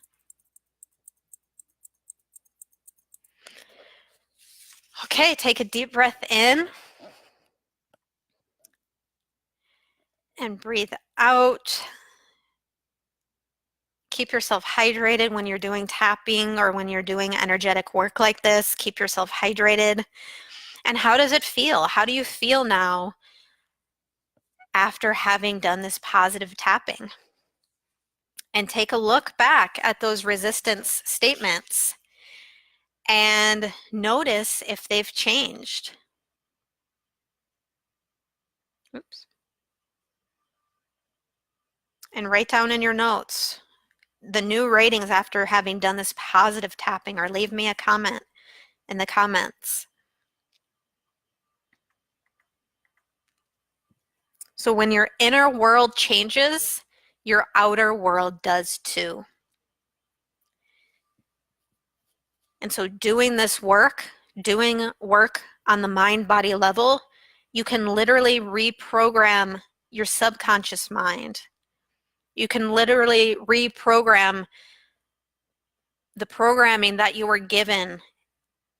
Okay, take a deep breath in and breathe out. Keep yourself hydrated when you're doing tapping or when you're doing energetic work like this. Keep yourself hydrated. And how does it feel? How do you feel now after having done this positive tapping? And take a look back at those resistance statements and notice if they've changed. Oops. And write down in your notes the new ratings after having done this positive tapping, or leave me a comment in the comments. So when your inner world changes, your outer world does too. And so doing this work, doing work on the mind-body level, you can literally reprogram your subconscious mind. You can literally reprogram the programming that you were given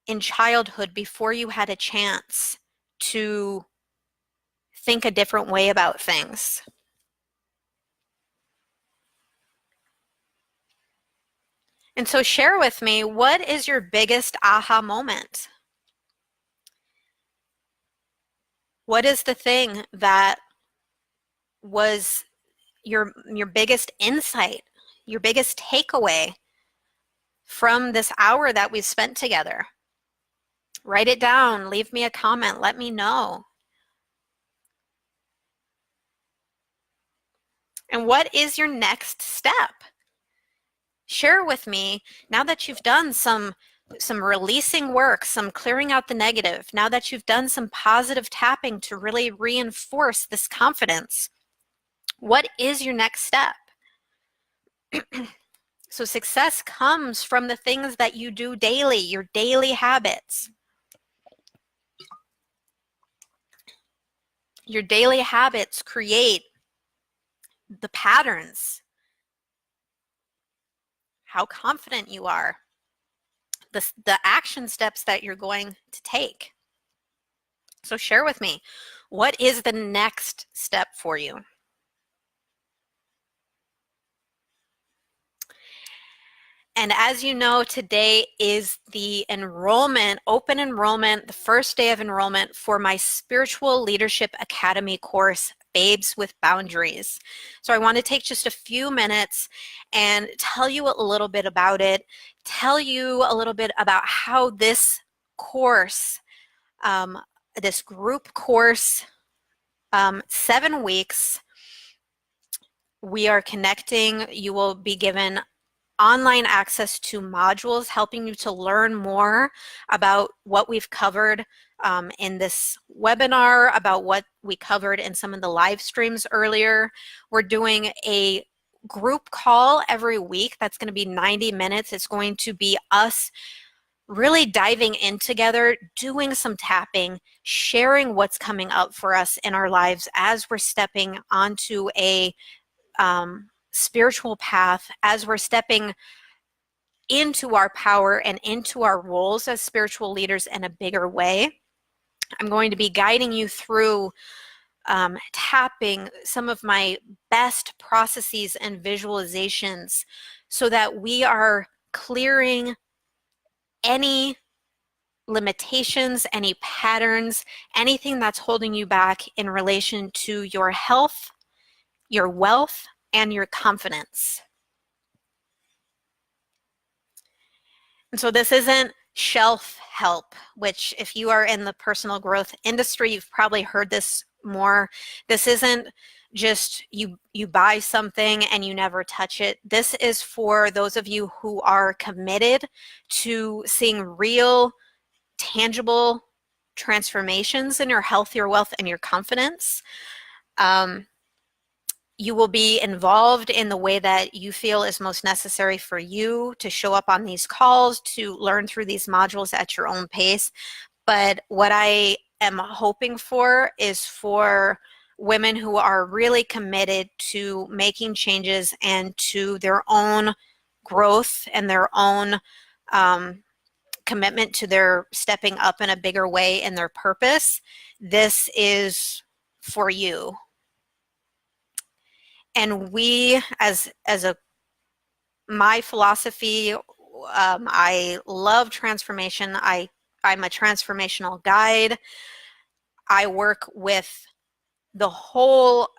in childhood before you had a chance to think a different way about things. And so share with me, what is your biggest aha moment? What is the thing that was your biggest insight, your biggest takeaway from this hour that we've spent together? Write it down, leave me a comment, let me know. And what is your next step? Share with me, now that you've done some releasing work, some clearing out the negative, now that you've done some positive tapping to really reinforce this confidence, what is your next step? So success comes from the things that you do daily, your daily habits. Your daily habits create the patterns, how confident you are, the action steps that you're going to take. So share with me, what is the next step for you? And as you know, today is the enrollment, open enrollment, the first day of enrollment for my Spiritual Leadership Academy course, Babes with Boundaries. So I want to take just a few minutes and tell you a little bit about it, tell you a little bit about how this course, this group course, 7 weeks, we are connecting. You will be given online access to modules helping you to learn more about what we've covered in this webinar, about what we covered in some of the live streams earlier. We're doing a group call every week that's going to be 90 minutes. It's going to be us really diving in together, doing some tapping, sharing what's coming up for us in our lives as we're stepping onto a spiritual path, as we're stepping into our power and into our roles as spiritual leaders in a bigger way. I'm going to be guiding you through tapping some of my best processes and visualizations so that we are clearing any limitations, any patterns, anything that's holding you back in relation to your health, your wealth, and your confidence. And so this isn't shelf help, which if you are in the personal growth industry, you've probably heard this more. This isn't just you buy something and you never touch it. This is for those of you who are committed to seeing real, tangible transformations in your health, your wealth, and your confidence. You will be involved in the way that you feel is most necessary for you to show up on these calls, to learn through these modules at your own pace. But what I am hoping for is for women who are really committed to making changes and to their own growth and their own commitment to their stepping up in a bigger way in their purpose. This is for you. And we, as a my philosophy, I love transformation. I'm a transformational guide. I work with the whole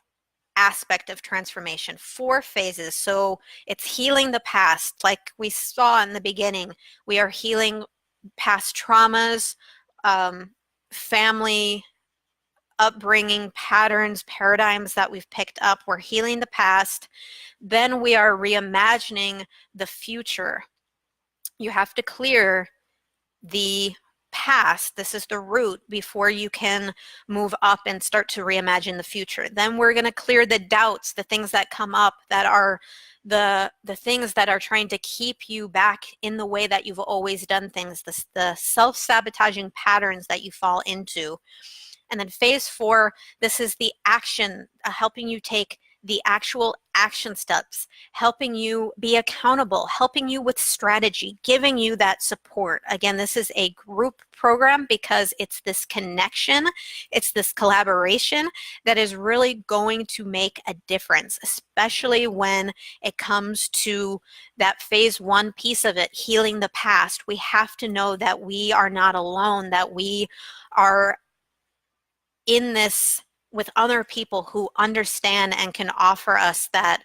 aspect of transformation, 4 phases. So it's healing the past. Like we saw in the beginning, we are healing past traumas, family upbringing patterns, paradigms that we've picked up. We're healing the past. Then we are reimagining the future. You have to clear the past. This is the root before you can move up and start to reimagine the future. Then we're going to clear the doubts, the things that come up that are the things that are trying to keep you back in the way that you've always done things, the self-sabotaging patterns that you fall into. And then phase 4, this is the action, helping you take the actual action steps, helping you be accountable, helping you with strategy, giving you that support. Again, this is a group program because it's this connection, it's this collaboration that is really going to make a difference, especially when it comes to that phase 1 piece of it, healing the past. We have to know that we are not alone, that we are in this with other people who understand and can offer us that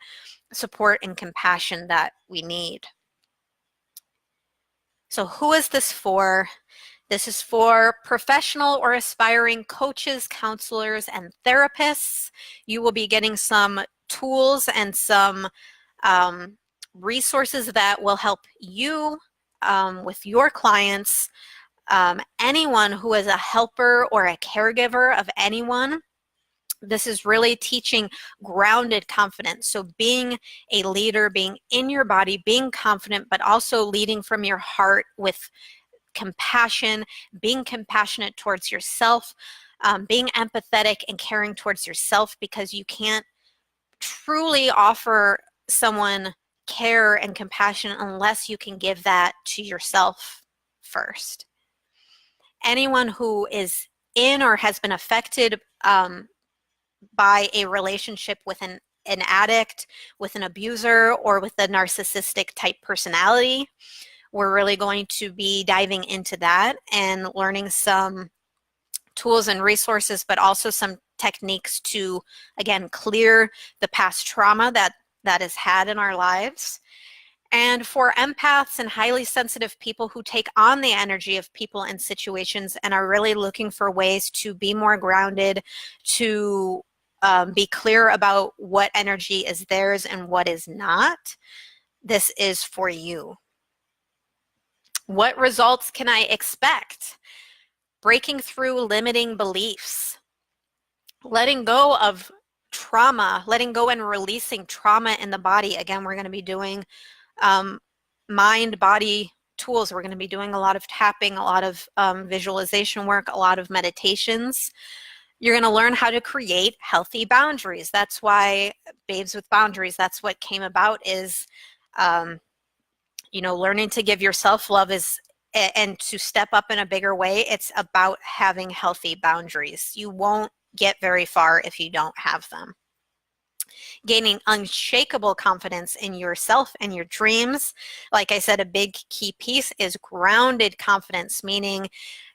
support and compassion that we need. So who is this for? This is for professional or aspiring coaches, counselors, and therapists. You will be getting some tools and some resources that will help you with your clients. Anyone who is a helper or a caregiver of anyone. This is really teaching grounded confidence. So being a leader, being in your body, being confident, but also leading from your heart with compassion, being compassionate towards yourself, being empathetic and caring towards yourself, because you can't truly offer someone care and compassion unless you can give that to yourself first. Anyone who is in or has been affected by a relationship with an addict, with an abuser, or with a narcissistic type personality, we're really going to be diving into that and learning some tools and resources, but also some techniques to, again, clear the past trauma that is had in our lives. And for empaths and highly sensitive people who take on the energy of people and situations and are really looking for ways to be more grounded, to be clear about what energy is theirs and what is not, this is for you. What results can I expect? Breaking through limiting beliefs, letting go of trauma, letting go and releasing trauma in the body. Again, we're going to be doing mind-body tools. We're going to be doing a lot of tapping, a lot of visualization work, a lot of meditations. You're going to learn how to create healthy boundaries. That's why Babes with Boundaries, that's what came about, is learning to give yourself love and to step up in a bigger way. It's about having healthy boundaries. You won't get very far if you don't have them. Gaining unshakable confidence in yourself and your dreams. Like I said, a big key piece is grounded confidence, meaning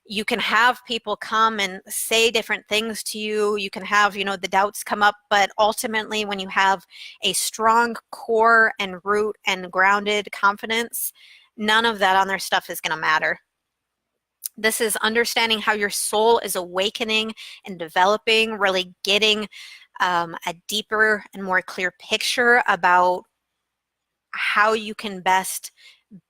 you can have people come and say different things to you. You can have, the doubts come up, but ultimately when you have a strong core and root and grounded confidence, none of that other stuff is going to matter. This is understanding how your soul is awakening and developing, really getting a deeper and more clear picture about how you can best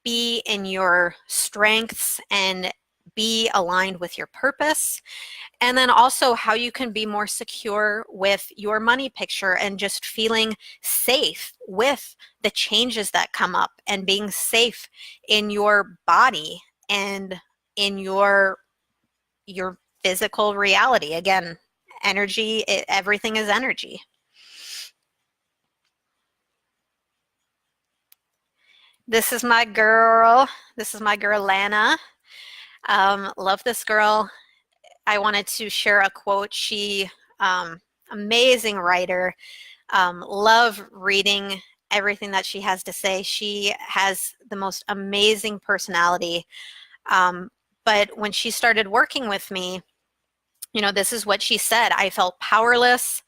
be in your strengths and be aligned with your purpose. And then also how you can be more secure with your money picture and just feeling safe with the changes that come up, and being safe in your body and in your physical reality. Again, energy, everything is energy. This is my girl. This is my girl, Lana. Love this girl. I wanted to share a quote. She, amazing writer. Love reading everything that she has to say. She has the most amazing personality. But when she started working with me, you know, this is what she said: I felt powerless,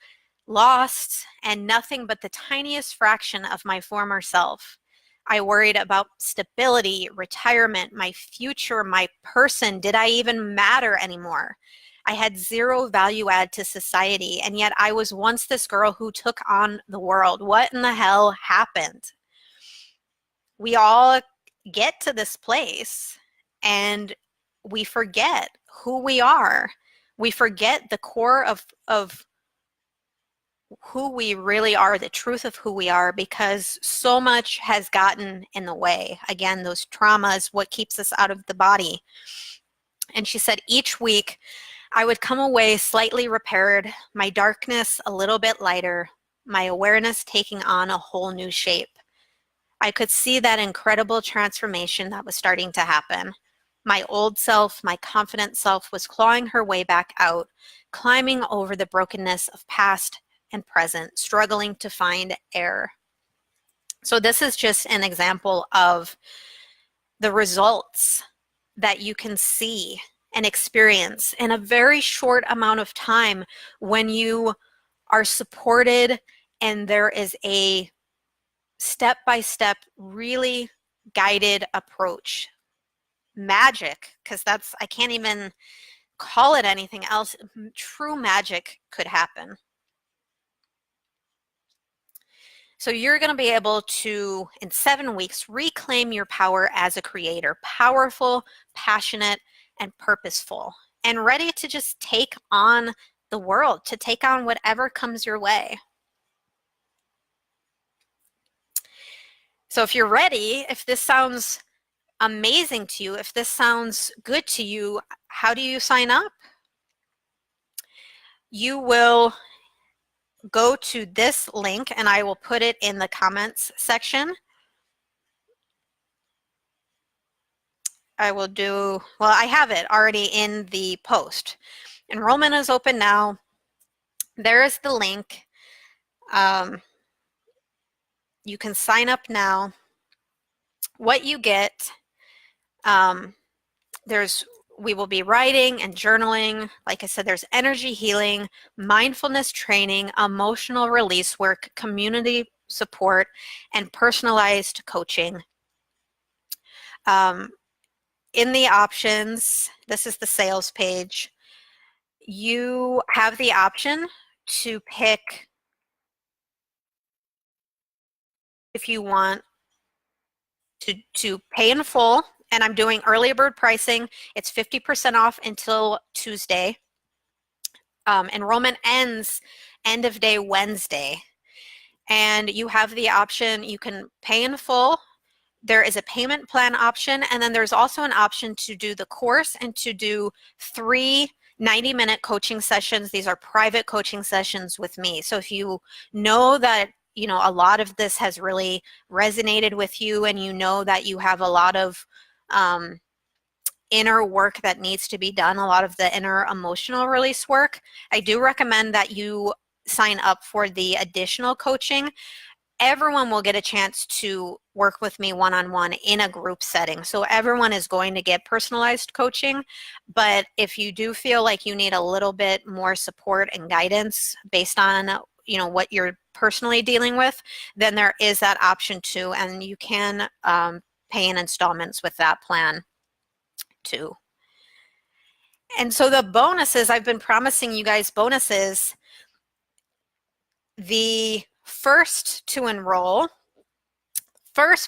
lost, and nothing but the tiniest fraction of my former self. I worried about stability, retirement, my future, my person. Did I even matter anymore? I had zero value add to society, and yet I was once this girl who took on the world. What in the hell happened? We all get to this place and we forget who we are. We forget the core of who we really are, the truth of who we are, because so much has gotten in the way. Again, those traumas, what keeps us out of the body. And she said, each week I would come away slightly repaired, my darkness a little bit lighter, my awareness taking on a whole new shape. I could see that incredible transformation that was starting to happen. My old self, my confident self, was clawing her way back out, climbing over the brokenness of past and present, struggling to find air. So this is just an example of the results that you can see and experience in a very short amount of time when you are supported and there is a step-by-step, really guided approach. Magic, because that's, I can't even call it anything else. True magic could happen. So you're going to be able to, in 7 weeks, reclaim your power as a creator, powerful, passionate, and purposeful, and ready to just take on the world, to take on whatever comes your way. So if you're ready, if this sounds amazing to you, if this sounds good to you, how do you sign up? You will go to this link, and I will put it in the comments section. I will do, well, I have it already in the post. Enrollment is open now. There is the link. You can sign up now. What you get, we will be writing and journaling. Like I said, there's energy healing, mindfulness training, emotional release work, community support, and personalized coaching. In the options, this is the sales page, you have the option to pick if you want to pay in full, and I'm doing early bird pricing. It's 50% off until Tuesday. Enrollment ends end of day Wednesday, and you have the option, you can pay in full. There is a payment plan option, and then there's also an option to do the course and to do 3 90-minute coaching sessions. These are private coaching sessions with me. So if you know that, you know, a lot of this has really resonated with you, and you know that you have a lot of inner work that needs to be done, a lot of the inner emotional release work, I do recommend that you sign up for the additional coaching. Everyone will get a chance to work with me one-on-one in a group setting. So everyone is going to get personalized coaching, but if you do feel like you need a little bit more support and guidance based on, you know, what you're personally dealing with, then there is that option too, and you can pay in installments with that plan too. And so the bonuses, I've been promising you guys bonuses. The first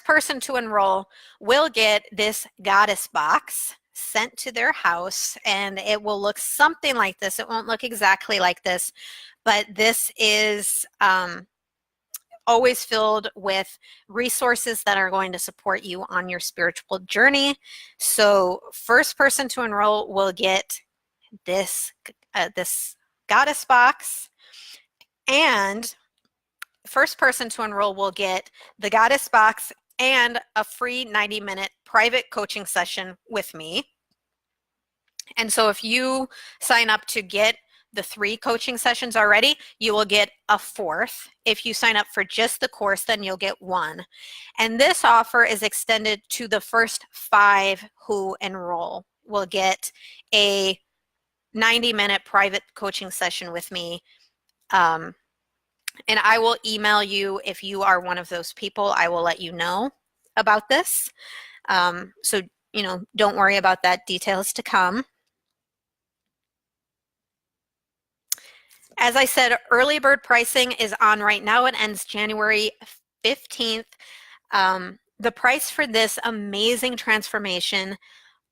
person to enroll will get this goddess box sent to their house, and it will look something like this. It won't look exactly like this, but this is always filled with resources that are going to support you on your spiritual journey. So first person to enroll will get this Goddess box, and first person to enroll will get the Goddess box and a free 90-minute private coaching session with me. And so if you sign up to get the 3 coaching sessions already, you will get a 4th. If you sign up for just the course, then you'll get 1. And this offer is extended to the first 5 who enroll. Will get a 90-minute private coaching session with me. And I will email you if you are one of those people. I will let you know about this. So, don't worry about that. Details to come. As I said, early bird pricing is on right now. It ends January 15th. The price for this amazing transformation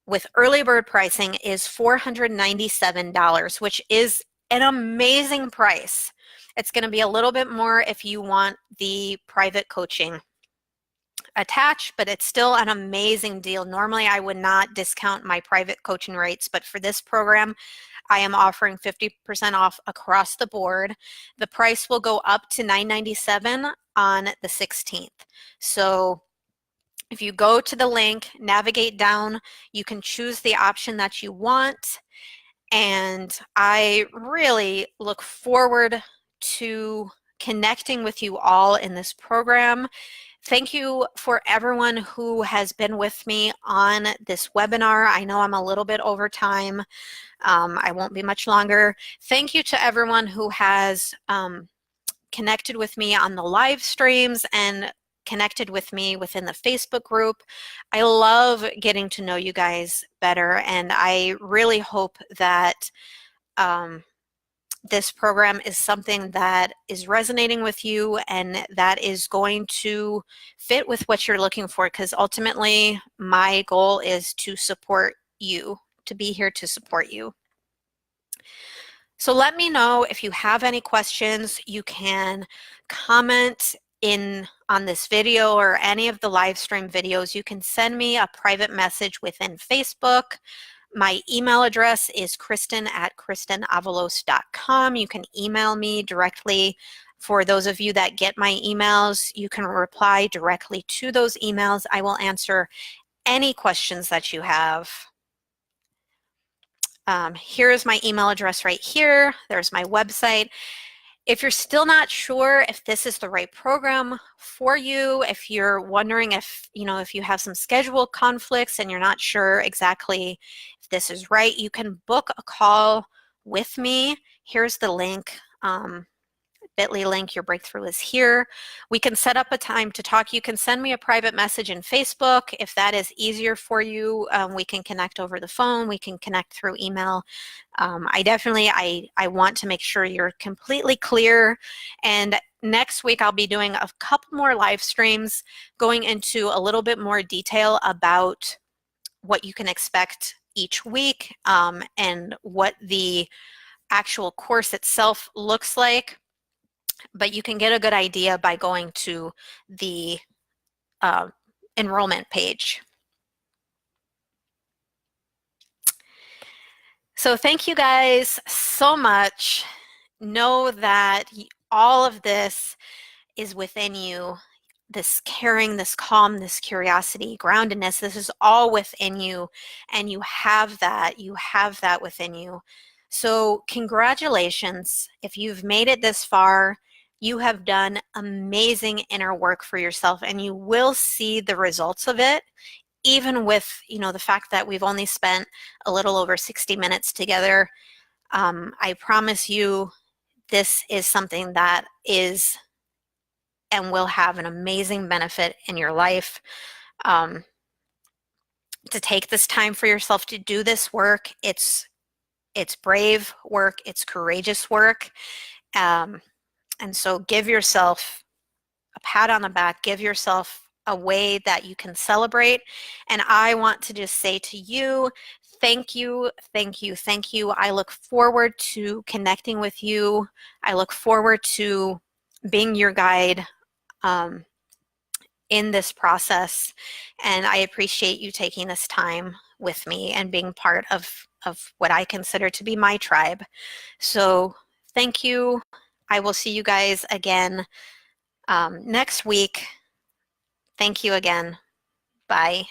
with early bird pricing is $497, which is an amazing price. It's going to be a little bit more if you want the private coaching attached, but it's still an amazing deal. Normally, I would not discount my private coaching rates, but for this program, I am offering 50% off across the board. The price will go up to $997 on the 16th. So if you go to the link, navigate down, you can choose the option that you want. And I really look forward to connecting with you all in this program. Thank you for everyone who has been with me on this webinar. I know I'm a little bit over time. I won't be much longer. Thank you to everyone who has connected with me on the live streams and connected with me within the Facebook group. I love getting to know you guys better, and I really hope that this program is something that is resonating with you and that is going to fit with what you're looking for, because ultimately my goal is to support you, to be here to support you. So let me know if you have any questions. You can comment on this video or any of the live stream videos. You can send me a private message within Facebook. My email address is kristen@kristenavalos.com. You can email me directly. For those of you that get my emails, you can reply directly to those emails. I will answer any questions that you have. Here is my email address right here. There's my website. If you're still not sure if this is the right program for you, if you're wondering if you have some schedule conflicts and you're not sure exactly if this is right, you can book a call with me. Here's the link. bit.ly link, your breakthrough is here. We can set up a time to talk. You can send me a private message in Facebook if that is easier for you. We can connect over the phone. We can connect through email. I want to make sure you're completely clear. And next week I'll be doing a couple more live streams going into a little bit more detail about what you can expect each week and what the actual course itself looks like. But you can get a good idea by going to the enrollment page. So thank you guys so much. Know that all of this is within you. This caring, this calm, this curiosity, groundedness, this is all within you, and you have that within you. So congratulations. If you've made it this far, you have done amazing inner work for yourself, and you will see the results of it, even with the fact that we've only spent a little over 60 minutes together. I promise you this is something that is and will have an amazing benefit in your life. To take this time for yourself to do this work, it's brave work, it's courageous work. And so give yourself a pat on the back, give yourself a way that you can celebrate. And I want to just say to you, thank you, thank you, thank you. I look forward to connecting with you. I look forward to being your guide in this process. And I appreciate you taking this time with me and being part of what I consider to be my tribe. So thank you. I will see you guys again next week. Thank you again. Bye.